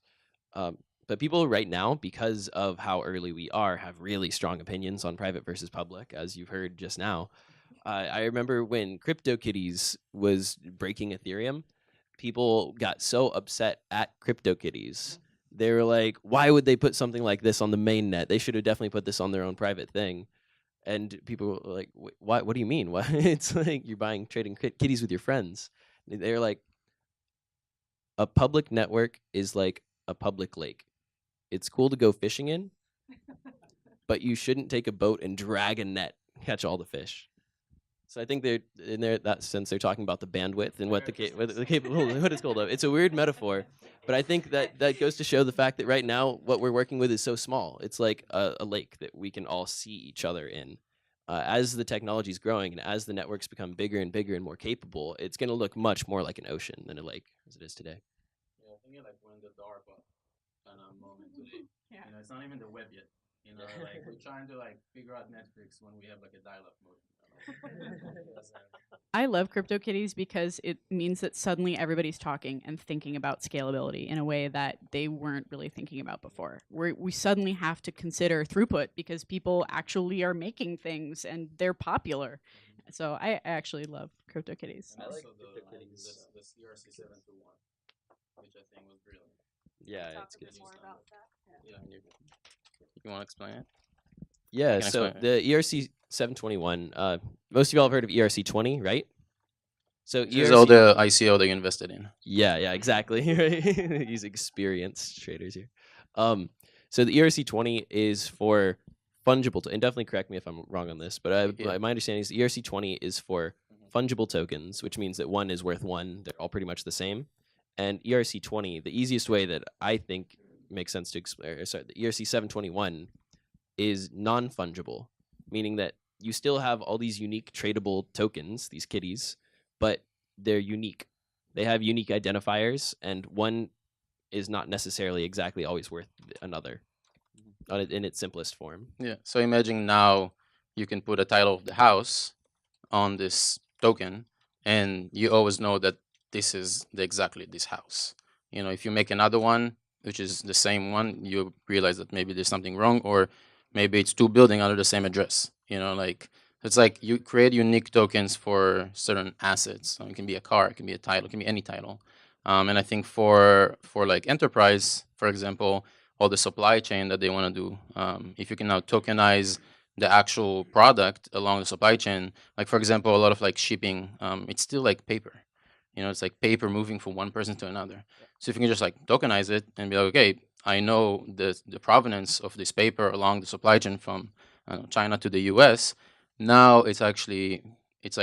But people right now, because of how early we are, have really strong opinions on private versus public, as you've heard just now. I remember when CryptoKitties was breaking Ethereum, people got so upset at CryptoKitties. They were like, why would they put something like this on the main net? They should have definitely put this on their own private thing. And people were like, what do you mean? Why? It's like you're trading kitties with your friends. They're like, a public network is like a public lake. It's cool to go fishing in, but you shouldn't take a boat and drag a net, catch all the fish. So I think they're in that sense they're talking about the bandwidth and what the capability, what it's called. It's a weird metaphor, but I think that goes to show the fact that right now what we're working with is so small. It's like a lake that we can all see each other in. As the technology is growing and as the networks become bigger and bigger and more capable, it's going to look much more like an ocean than a lake as it is today. Yeah, I think like when the DARPA kind of moment today. Yeah. It's not even the web yet. Like we're trying to like figure out Netflix when we have like a dial-up mode. I love CryptoKitties because it means that suddenly everybody's talking and thinking about scalability in a way that they weren't really thinking about before. We suddenly have to consider throughput because people actually are making things and they're popular. So I actually love CryptoKitties. I like the CRC 721, which I think was brilliant. Yeah, it's good. Yeah, you want to explain it? Yeah, so the ERC 721, most of y'all have heard of ERC 20, right? So This is all the ICO that you invested in. Yeah, exactly. These experienced traders here. So the ERC 20 is for fungible, and definitely correct me if I'm wrong on this, but my understanding is the ERC 20 is for fungible tokens, which means that one is worth one. They're all pretty much the same. And ERC 20, the easiest way that I think makes sense to explain, sorry, the ERC 721 is non-fungible, meaning that you still have all these unique tradable tokens, these kitties, but they're unique. They have unique identifiers, and one is not necessarily exactly always worth another in its simplest form. Yeah. So imagine now you can put a title of the house on this token, and you always know that this is exactly this house. If you make another one, which is the same one, you realize that maybe there's something wrong, or maybe it's 2 buildings under the same address. Like it's like you create unique tokens for certain assets. So it can be a car, it can be a title, it can be any title. And I think for like enterprise, for example, all the supply chain that they want to do, if you can now tokenize the actual product along the supply chain, like for example, a lot of like shipping, it's still like paper. It's like paper moving from one person to another. So if you can just like tokenize it and be like, okay, I know the provenance of this paper along the supply chain from China to the U.S. Now it's like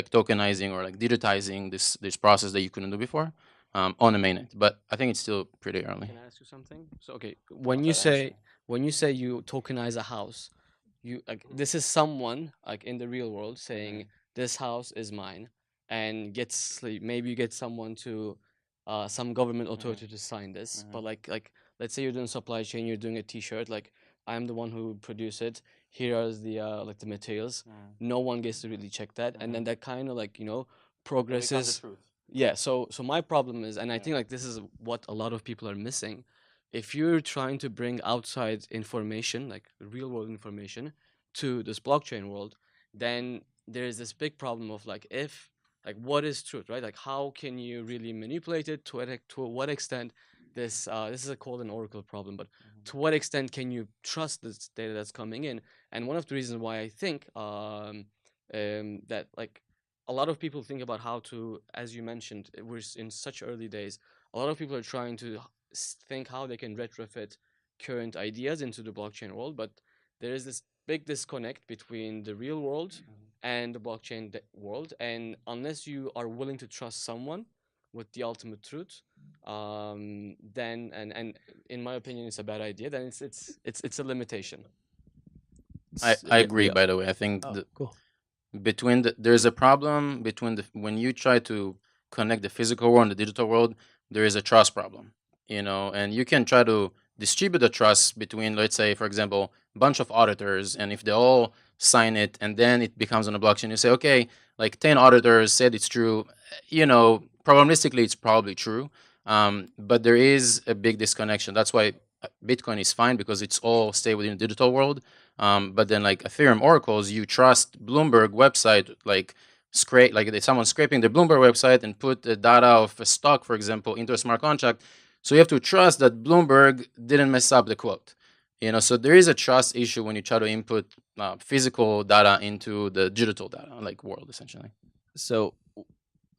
tokenizing or like digitizing this process that you couldn't do before on the mainnet. But I think it's still pretty early. Can I ask you something? So okay, when you say you tokenize a house, you like this is someone like in the real world saying this house is mine, and gets like, maybe you get someone to some government authority to sign this. But like let's say you're doing supply chain, you're doing a T-shirt, like I'm the one who produced it. Here are the like the materials. No one gets to really check that, and then that kind of like progresses. Yeah, so my problem is, and I think like this is what a lot of people are missing. If you're trying to bring outside information, like real world information, to this blockchain world, then there's this big problem of like if like what is truth, right? Like how can you really manipulate it to what extent this is called an oracle problem, but to what extent can you trust this data that's coming in? And one of the reasons why I think that like a lot of people think about how to, as you mentioned, we're in such early days. A lot of people are trying to think how they can retrofit current ideas into the blockchain world, but there is this big disconnect between the real world and the blockchain world. And unless you are willing to trust someone with the ultimate truth, then and in my opinion, it's a bad idea. Then it's a limitation. I agree. By the way, I think Cool. there's a problem between when you try to connect the physical world and the digital world, there is a trust problem, and you can try to distribute the trust between, let's say, for example, a bunch of auditors, and if they all sign it and then it becomes on a blockchain, you say, okay, like 10 auditors said it's true, probabilistically it's probably true, but there is a big disconnection. That's why Bitcoin is fine, because it's all stay within the digital world. But then like Ethereum oracles, you trust Bloomberg website, like someone scraping the Bloomberg website and put the data of a stock, for example, into a smart contract. So you have to trust that Bloomberg didn't mess up the quote. So there is a trust issue when you try to input physical data into the digital data, like world, essentially. So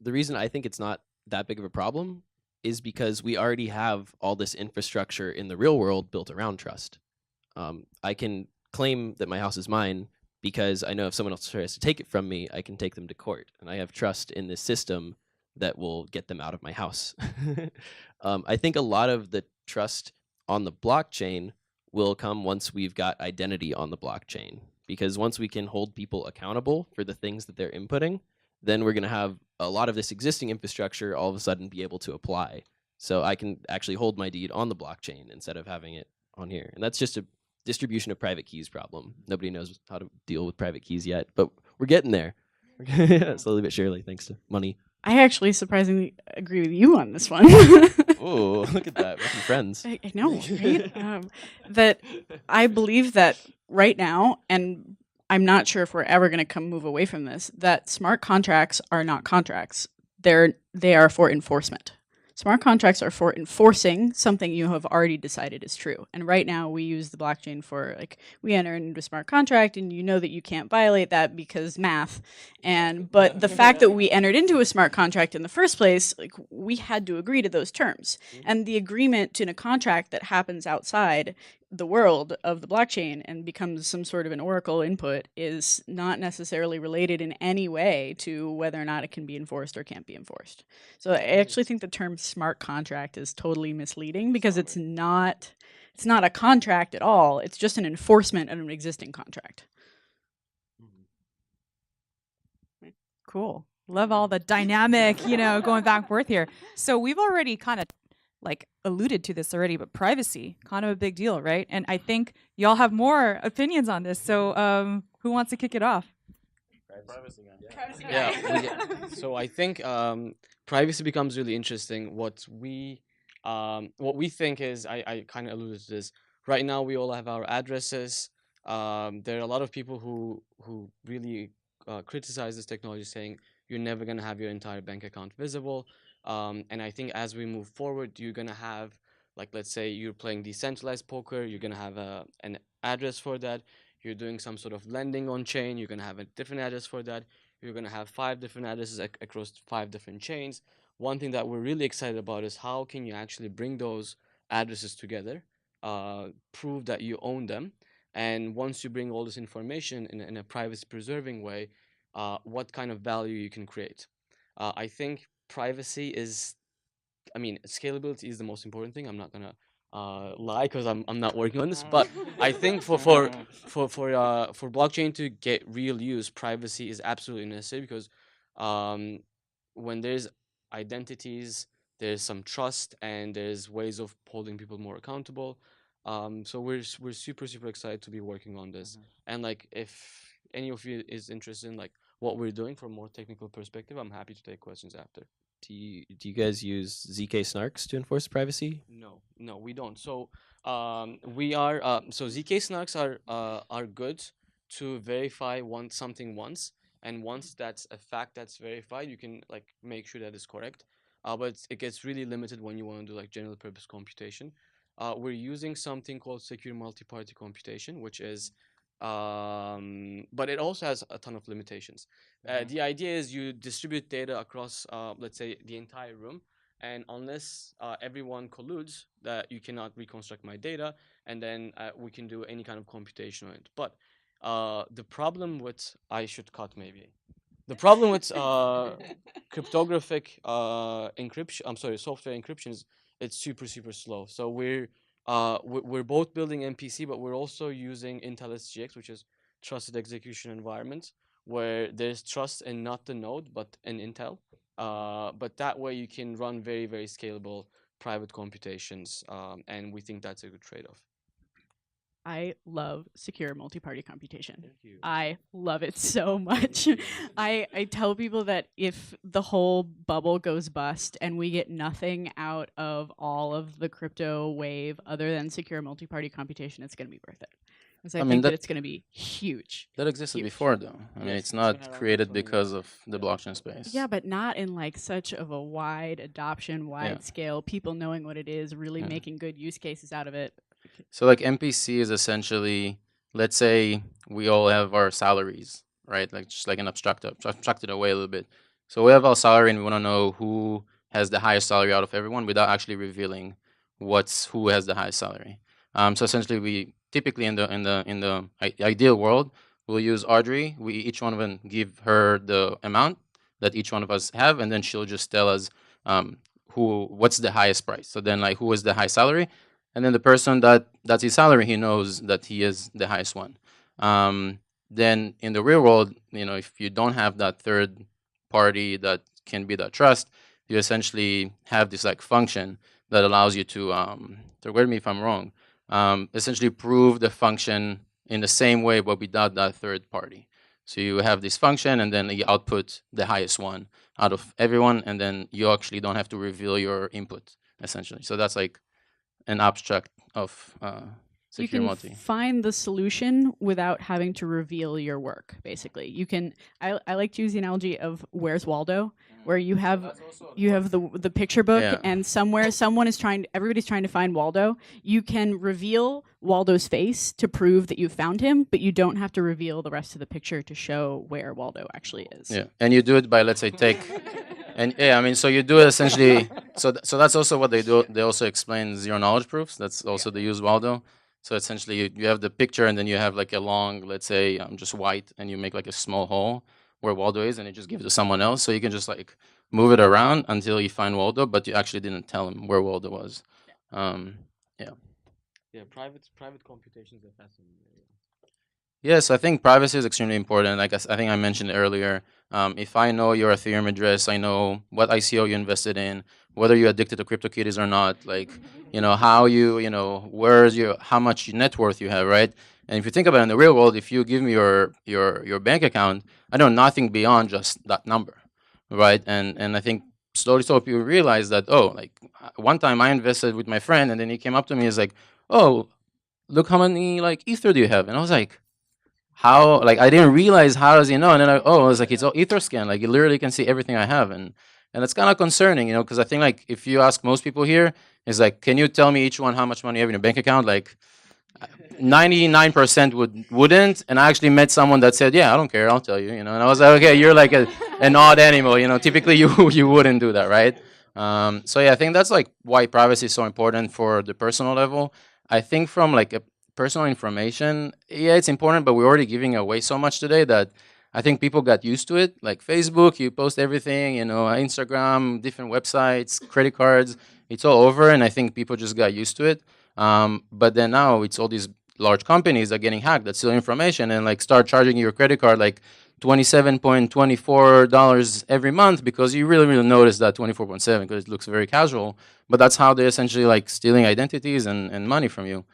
the reason I think it's not that big of a problem is because we already have all this infrastructure in the real world built around trust. I can claim that my house is mine because I know if someone else tries to take it from me, I can take them to court, and I have trust in this system that will get them out of my house. I think a lot of the trust on the blockchain will come once we've got identity on the blockchain, because once we can hold people accountable for the things that they're inputting, then we're going to have a lot of this existing infrastructure all of a sudden be able to apply. So I can actually hold my deed on the blockchain instead of having it on here. And that's just a distribution of private keys problem. Nobody knows how to deal with private keys yet, but we're getting there. Slowly but surely, thanks to money. I actually surprisingly agree with you on this one. Oh, look at that. We're friends. I know, right? That I believe that right now, and I'm not sure if we're ever going to move away from this, that smart contracts are not contracts. They are for enforcement. Smart contracts are for enforcing something you have already decided is true. And right now we use the blockchain for, like, we enter into a smart contract and you know that you can't violate that because math. But the fact that we entered into a smart contract in the first place, like, we had to agree to those terms. And the agreement in a contract that happens outside the world of the blockchain and becomes some sort of an oracle input is not necessarily related in any way to whether or not it can be enforced or can't be enforced. So I actually think the term smart contract is totally misleading, because it's not a contract at all. It's just an enforcement of an existing contract. Cool. Love all the dynamic, going back and forth here. So we've already kind of like alluded to this already, but privacy, kind of a big deal, right? And I think y'all have more opinions on this. So who wants to kick it off? Privacy guy. Yeah. So I think privacy becomes really interesting. What we think is, I kind of alluded to this. Right now, we all have our addresses. There are a lot of people who really criticize this technology, saying you're never going to have your entire bank account visible. And I think as we move forward, you're going to have, like, let's say you're playing decentralized poker, you're going to have an address for that. You're doing some sort of lending on chain, you're going to have a different address for that. You're going to have 5 different addresses across 5 different chains. One thing that we're really excited about is how can you actually bring those addresses together prove that you own them. And once you bring all this information in a privacy preserving way, what kind of value you can create. I think privacy is, I mean, scalability is the most important thing. I'm not gonna lie because I'm not working on this, but I think for blockchain to get real use, privacy is absolutely necessary because um, when there's identities, there's some trust, and there's ways of holding people more accountable. So we're super excited to be working on this. And like, if any of you is interested in like what we're doing from a more technical perspective, I'm happy to take questions after. Do you guys use ZK snarks to enforce privacy? No, we don't. So we are so ZK snarks are good to verify something once, and once that's a fact that's verified, you can like make sure that it's correct. But it gets really limited when you want to do like general purpose computation. We're using something called secure multi-party computation, which is but it also has a ton of limitations. The idea is you distribute data across, let's say, the entire room, and unless everyone colludes, that you cannot reconstruct my data, and then we can do any kind of computation on it. But the problem with, I should cut maybe. The problem with cryptographic encryption, I'm sorry, software encryption is it's super slow. So we're both building MPC, but we're also using Intel SGX, which is trusted execution environment, where there's trust in not the node, but in Intel. But that way you can run very scalable private computations, and we think that's a good trade-off. I love secure multi-party computation. Thank you. I love it so much. I tell people that if the whole bubble goes bust and we get nothing out of all of the crypto wave other than secure multi-party computation, it's going to be worth it. Because I think that it's going to be huge. That existed Huge. before, though. I mean, Yes, it's it's been not around for created 20 because years. of the blockchain space. Yeah, but not in like such of a wide adoption, wide scale, people knowing what it is, really making good use cases out of it. So like MPC is essentially, let's say we all have our salaries, right? Like just like an abstracted away a little bit. So we have our salary and we want to know who has the highest salary out of everyone without actually revealing who has the highest salary. So essentially, we typically in the ideal world, we'll use Audrey. We each one of them give her the amount that each one of us have, and then she'll just tell us what's the highest price. So then like who is the high salary, and then the person that's his salary, he knows that he is the highest one. Then in the real world, if you don't have that third party that can be that trust, you essentially have this like function that allows you to correct me if I'm wrong, essentially prove the function in the same way but without that third party. So you have this function and then you output the highest one out of everyone, and then you actually don't have to reveal your input essentially. So that's like an abstract of You secure can multi. find the solution without having to reveal your work, basically. You can, I like to use the analogy of Where's Waldo, where you have the picture book, Yeah. and somewhere everybody's trying to find Waldo. You can reveal Waldo's face to prove that you found him, but you don't have to reveal the rest of the picture to show where Waldo actually is. Yeah, and you do it by, let's say, and yeah, I mean, so you do it essentially. So that's also what they do. They also explain zero knowledge proofs. That's also they use Waldo. So essentially, you have the picture, and then you have like a long, let's say, just white, and you make like a small hole where Waldo is, and you just give it to someone else. So you can just like move it around until you find Waldo, but you actually didn't tell him where Waldo was. Yeah, private computations are fascinating. Yes, I think privacy is extremely important. Like I think I mentioned earlier, if I know your Ethereum address, I know what ICO you invested in, whether you're addicted to CryptoKitties or not, like, how how much net worth you have, right? And if you think about it in the real world, if you give me your bank account, I know nothing beyond just that number, right? And I think slowly people realize that, one time I invested with my friend, and then he came up to me, he's like, oh, look how many like Ether do you have? And I was like, how, like, I didn't realize how does he know? And then I was like, it's all Etherscan, like you literally can see everything I have. And it's kind of concerning, because I think like if you ask most people here, it's like, can you tell me each one how much money you have in your bank account? Like 99% wouldn't. And I actually met someone that said, yeah, I don't care, I'll tell you, and I was like, okay, you're like an odd animal, typically you wouldn't do that, right? So yeah, I think that's like why privacy is so important for the personal level. I think from like a personal information, yeah, it's important, but we're already giving away so much today that I think people got used to it. Like Facebook, you post everything, Instagram, different websites, credit cards, it's all over, and I think people just got used to it. But then now it's all these large companies are getting hacked that steal information and like start charging your credit card like $27.24 every month because you really notice that 24.7 because it looks very casual. But that's how they're essentially like stealing identities and money from you.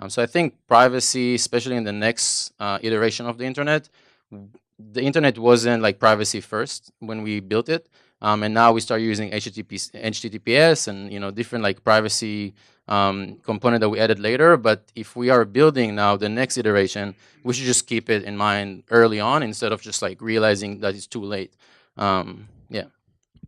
So I think privacy, especially in the next iteration of the internet wasn't like privacy first when we built it, and now we start using HTTPS and different like privacy component that we added later. But if we are building now the next iteration, we should just keep it in mind early on instead of just like realizing that it's too late. Yeah.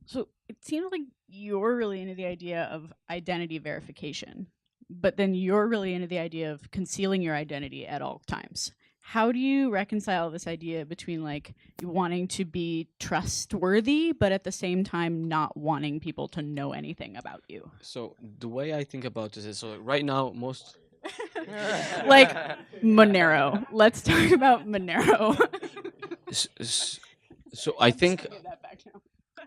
So it seems like you're really into the idea of identity verification, but then you're really into the idea of concealing your identity at all times. How do you reconcile this idea between like you wanting to be trustworthy, but at the same time not wanting people to know anything about you? So the way I think about this is, so right now most Like Monero. Let's talk about Monero. s- s- so I think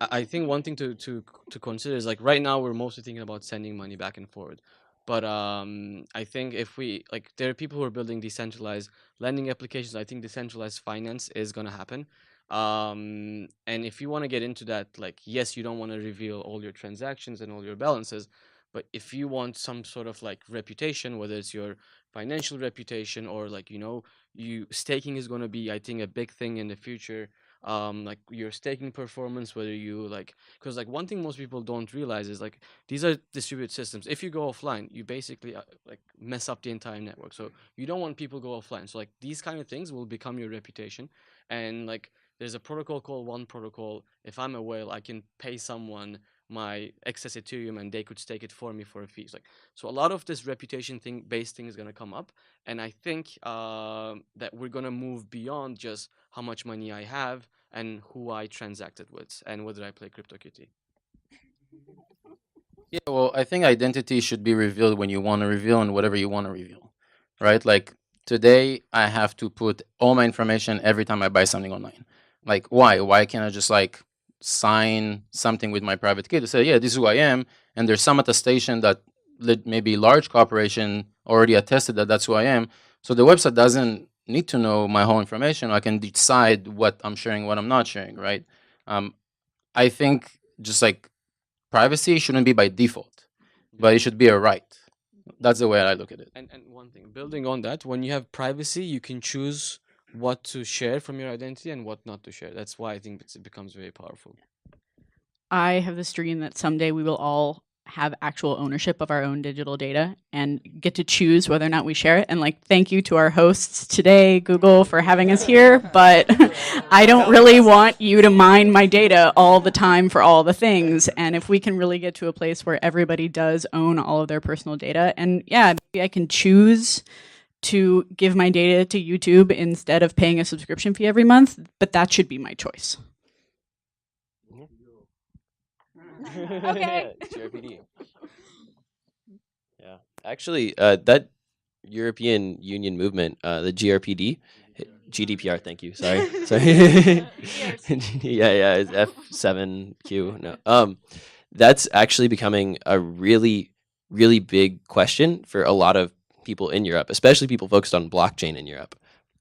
I think one thing to consider is like right now we're mostly thinking about sending money back and forward. But I think if we like there are people who are building decentralized lending applications. I think decentralized finance is gonna happen. And if you want to get into that, like yes, you don't want to reveal all your transactions and all your balances, but if you want some sort of like reputation, whether it's your financial reputation or like you staking is gonna be I think a big thing in the future, like your staking performance, whether you like because like one thing most people don't realize is like these are distributed systems. If you go offline you basically like mess up the entire network, so you don't want people go offline. So like these kind of things will become your reputation. And like there's a protocol called one protocol. If I'm a whale I can pay someone my excess ethereum and they could stake it for me for a fee. Like so a lot of this reputation thing based thing is going to come up. And I think that we're going to move beyond just how much money I have and who I transacted with and whether I play CryptoKitty. Yeah, well, I think identity should be revealed when you want to reveal and whatever you want to reveal, right? Like today, I have to put all my information every time I buy something online. Like, why? Why can't I just like sign something with my private key to say, yeah, this is who I am, and there's some attestation that maybe large corporation already attested that that's who I am. So the website doesn't need to know my whole information. I can decide what I'm sharing, what I'm not sharing, right? Um, I think just like privacy shouldn't be by default, but it should be a right. That's the way I look at it. And one thing, building on that, when you have privacy, you can choose what to share from your identity and what not to share. That's why I think it becomes very powerful. I have this dream that someday we will all have actual ownership of our own digital data and get to choose whether or not we share it. And like, thank you to our hosts today, Google, for having us here. But I don't really want you to mine my data all the time for all the things. And if we can really get to a place where everybody does own all of their personal data, and yeah, maybe I can choose to give my data to YouTube instead of paying a subscription fee every month, but that should be my choice. Okay. GRPD. Yeah, actually, that European Union movement, the GRPD, GDPR. Thank you. Sorry. Yeah. It's F7Q. No. That's actually becoming a really, really big question for a lot of people in Europe, especially people focused on blockchain in Europe.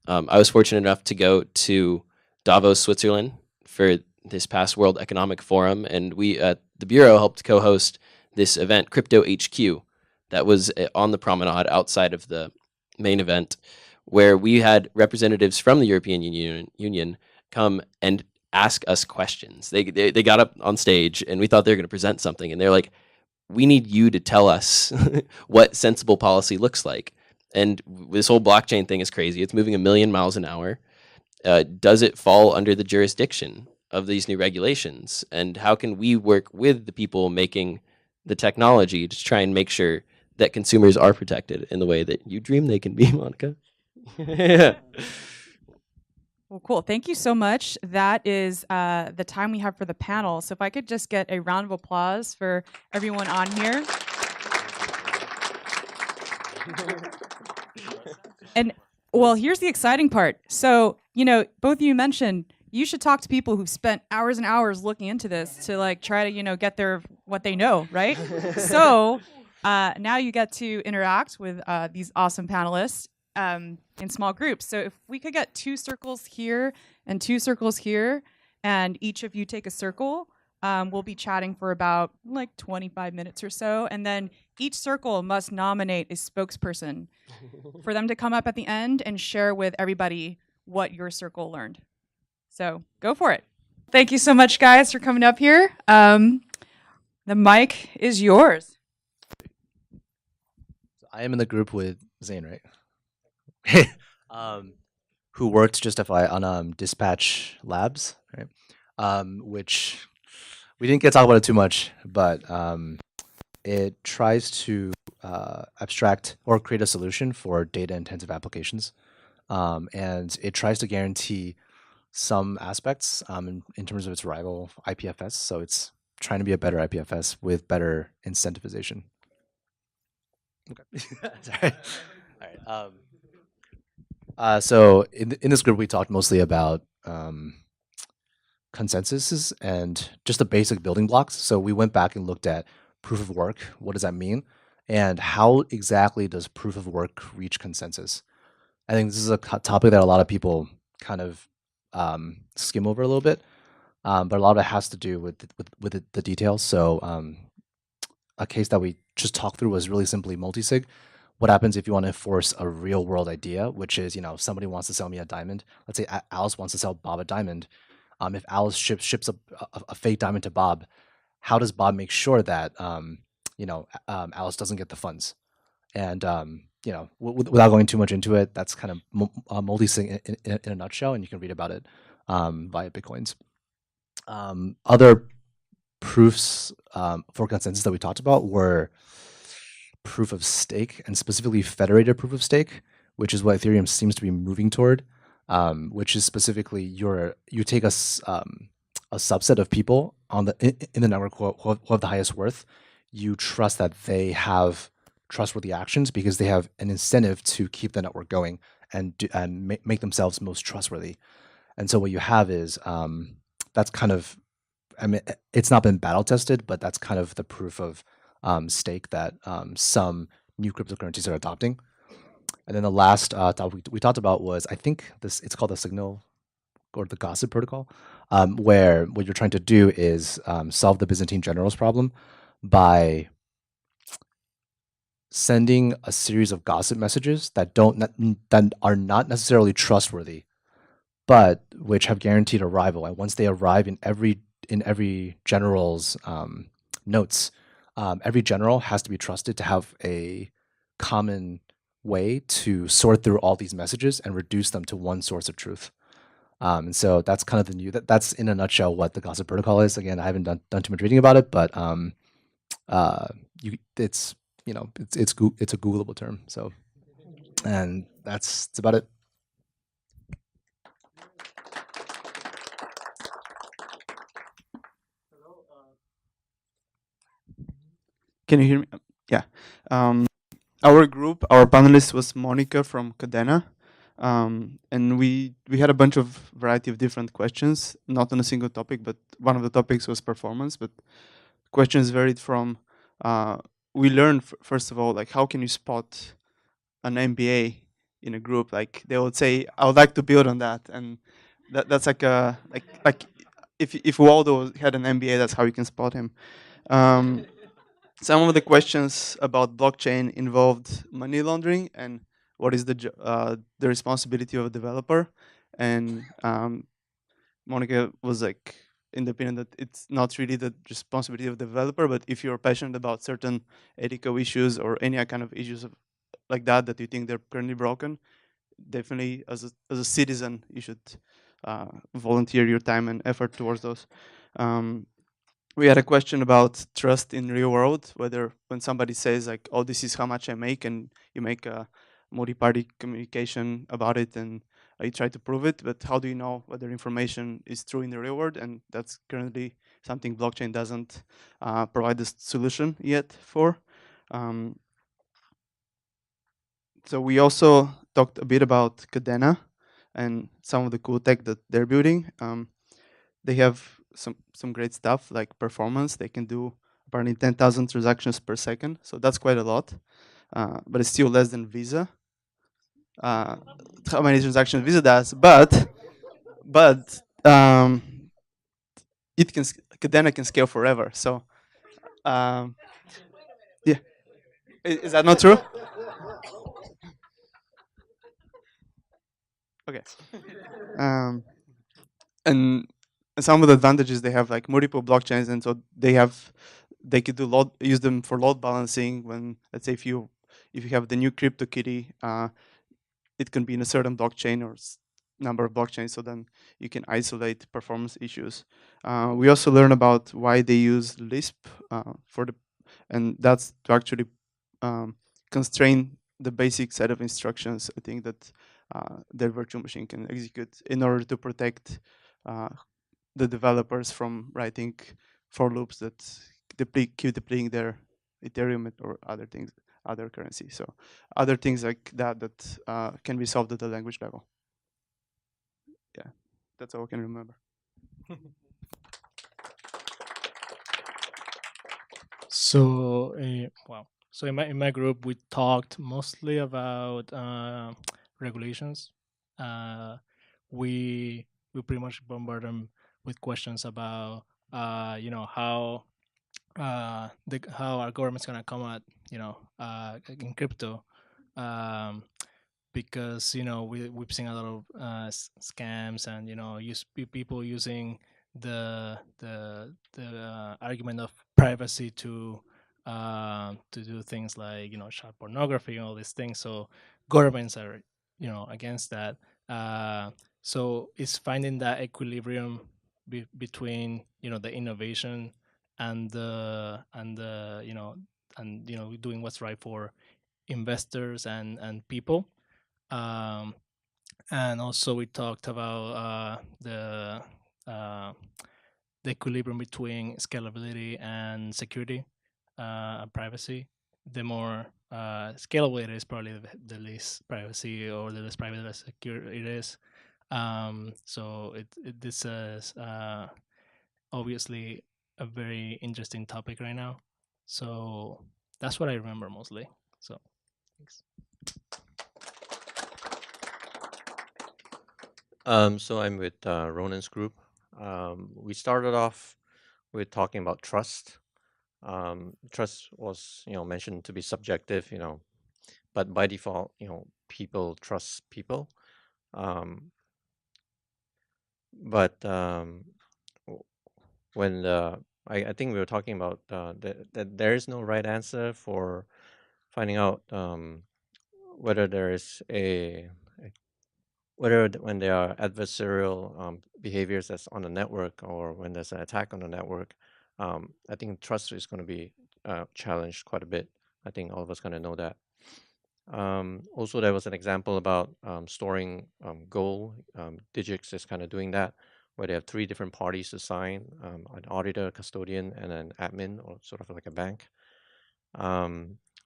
I was fortunate enough to go to Davos, Switzerland for this past World Economic Forum, and we at the Bureau helped co-host this event, Crypto HQ, that was on the promenade outside of the main event, where we had representatives from the European Union come and ask us questions. They got up on stage, and we thought they were going to present something, and they're like, we need you to tell us what sensible policy looks like. And this whole blockchain thing is crazy. It's moving 1,000,000 miles an hour. Does it fall under the jurisdiction of these new regulations? And how can we work with the people making the technology to try and make sure that consumers are protected in the way that you dream they can be, Monica? Yeah. Well, cool. Thank you so much. That is the time we have for the panel. So if I could just get a round of applause for everyone on here. And well, here's the exciting part. So, both of you mentioned you should talk to people who've spent hours and hours looking into this to like try to, get their what they know, right? So, now you get to interact with these awesome panelists in small groups. So, if we could get 2 circles here and 2 circles here, and each of you take a circle, we'll be chatting for about like 25 minutes or so, and then each circle must nominate a spokesperson for them to come up at the end and share with everybody what your circle learned. So go for it. Thank you so much, guys, for coming up here. The mic is yours. I am in the group with Zane, right? Who worked just FYI on Dispatch Labs, right? Which we didn't get to talk about it too much, but it tries to abstract or create a solution for data-intensive applications, and it tries to guarantee some aspects in terms of its rival IPFS. So it's trying to be a better IPFS with better incentivization. Okay. Sorry. All right. So in this group, we talked mostly about consensuses and just the basic building blocks. So we went back and looked at proof of work. What does that mean? And how exactly does proof of work reach consensus? I think this is a topic that a lot of people kind of skim over a little bit, but a lot of it has to do with the details. So a case that we just talked through was really simply multisig. What happens if you want to enforce a real world idea, which is, somebody wants to sell me a diamond. Let's say Alice wants to sell Bob a diamond. If Alice ships a fake diamond to Bob, how does Bob make sure that Alice doesn't get the funds? And without going too much into it, that's kind of multi-sig in a nutshell, and you can read about it via Bitcoins. Other proofs for consensus that we talked about were proof of stake, and specifically federated proof of stake, which is what Ethereum seems to be moving toward, which is specifically you take a subset of people in the network who have the highest worth. You trust that they have trustworthy actions because they have an incentive to keep the network going and make themselves most trustworthy. And so what you have is that's kind of, it's not been battle tested, but that's kind of the proof of stake that some new cryptocurrencies are adopting. And then the last topic we talked about was, I think it's called the signal or the gossip protocol, where what you're trying to do is solve the Byzantine generals problem by sending a series of gossip messages that are not necessarily trustworthy, but which have guaranteed arrival. And once they arrive in every general's notes, every general has to be trusted to have a common way to sort through all these messages and reduce them to one source of truth. And so that's kind of the new, that's in a nutshell what the gossip protocol is. Again, I haven't done too much reading about it, but it's a Googleable term. So, and that's about it. Can you hear me? Yeah. Our group, our panelist was Monica from Kadena. And we had a bunch of variety of different questions, not on a single topic, but one of the topics was performance. But questions varied from, we learned, first of all, like how can you spot an MBA in a group? Like they would say, I would like to build on that. And that's like a, like if Waldo had an MBA, that's how you can spot him. Some of the questions about blockchain involved money laundering and what is the responsibility of a developer. And Monica was like in the opinion that it's not really the responsibility of the developer, but if you're passionate about certain ethical issues or any kind of issues like that you think they're currently broken, definitely as a citizen you should volunteer your time and effort towards those. We had a question about trust in real world, whether when somebody says like, oh, this is how much I make, and you make a multi-party communication about it and you try to prove it, but how do you know whether information is true in the real world? And that's currently something blockchain doesn't provide the solution yet for. So we also talked a bit about Kadena and some of the cool tech that they're building. They have some great stuff like performance. They can do apparently 10,000 transactions per second, so that's quite a lot. But it's still less than Visa. How many transactions Visa does, but it can Kadena can scale forever. So yeah, is that not true? Okay. Um, and some of the advantages they have like multiple blockchains, and so they could use them for load balancing when, let's say, if you have the new CryptoKitty, it can be in a certain blockchain or number of blockchains, so then you can isolate performance issues. We also learn about why they use Lisp and that's to actually constrain the basic set of instructions. I think that their virtual machine can execute in order to protect uh, the developers from writing for loops that keep depleting their Ethereum or other things, other currency. So other things like that can be solved at the language level. Yeah, that's all I can remember. So, wow. So in my group, we talked mostly about regulations. Uh, we pretty much bombard them with questions about how how our government's gonna come at in crypto, um, because we've seen a lot of scams and people using the argument of privacy to do things like child pornography and all these things. So governments are against that. So it's finding that equilibrium between the innovation and the doing what's right for investors and people. um, and also we talked about uh, the equilibrium between scalability and security and privacy. The more scalable it is, probably the least privacy or the less private, the less secure it is. So this is obviously a very interesting topic right now. So that's what I remember mostly. So thanks. So I'm with Ronan's group. We started off with talking about trust. Trust was, mentioned to be subjective, but by default, people trust people. Um, but w- when I think we were talking about that there is no right answer for finding out whether there is when there are adversarial behaviors that's on the network or when there's an attack on the network. I think trust is going to be challenged quite a bit. I think all of us going to know that. Also, there was an example about storing gold. Digix is kind of doing that, where they have three different parties to sign: an auditor, custodian, and an admin, or sort of like a bank.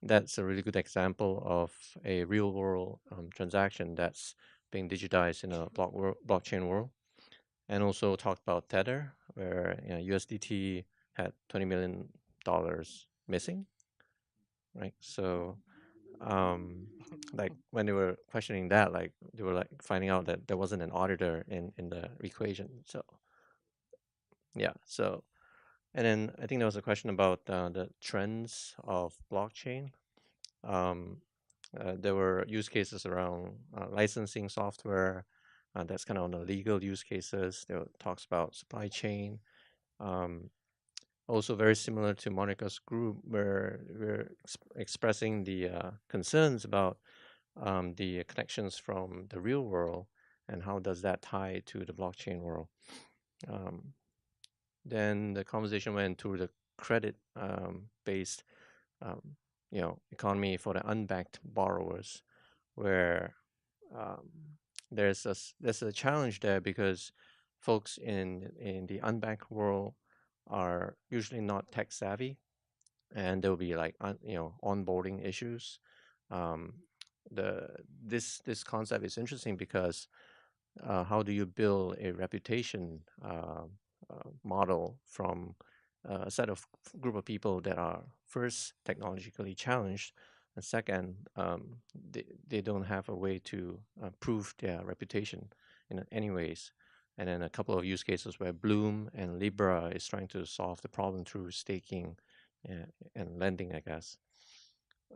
That's a really good example of a real world transaction that's being digitized in a blockchain world. And also talked about Tether, where USDT had $20 million missing, right? So, like when they were questioning that, like they were like finding out that there wasn't an auditor in the equation. So, yeah. So, and then I think there was a question about the trends of blockchain. Um, there were use cases around licensing software. That's kind of on the legal use cases. There talks about supply chain. Um, Also very similar to Monica's group, where we're expressing the concerns about the connections from the real world and how does that tie to the blockchain world. Um, then the conversation went to the credit based um, economy for the unbanked borrowers, where um, there's a challenge there because folks in the unbanked world are usually not tech savvy, and there will be like onboarding issues. Um, this concept is interesting because how do you build a reputation model from a set of group of people that are first technologically challenged, and second, they don't have a way to prove their reputation in any ways. And then a couple of use cases where Bloom and Libra is trying to solve the problem through staking and lending, I guess.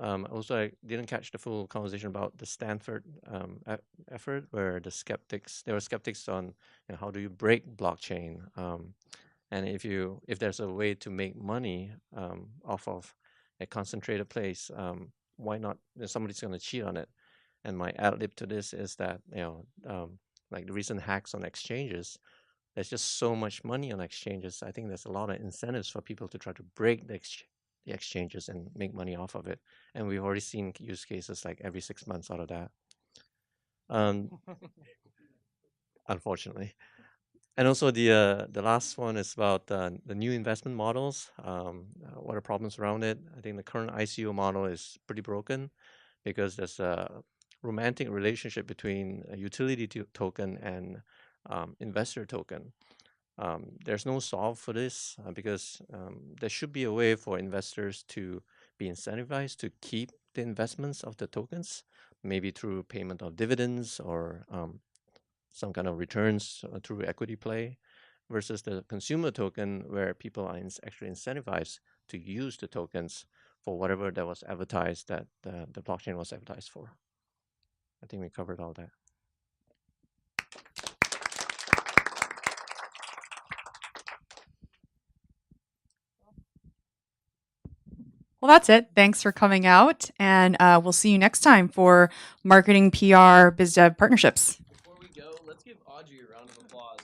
Also, I didn't catch the full conversation about the Stanford effort, where there were skeptics on how do you break blockchain, and if there's a way to make money off of a concentrated place, why not? Somebody's going to cheat on it. And my ad lib to this is that like the recent hacks on exchanges, there's just so much money on exchanges. I think there's a lot of incentives for people to try to break the exchanges and make money off of it. And we've already seen use cases like every 6 months out of that. Unfortunately. And also the last one is about the new investment models. What are problems around it? I think the current ICO model is pretty broken because there's a romantic relationship between a utility token and investor token. There's no solve for this because there should be a way for investors to be incentivized to keep the investments of the tokens, maybe through payment of dividends or some kind of returns through equity play, versus the consumer token where people are actually incentivized to use the tokens for whatever that was advertised that the blockchain was advertised for. I think we covered all that. Well, that's it. Thanks for coming out, and we'll see you next time for marketing, PR, biz dev partnerships. Before we go, let's give Audrey a round of applause.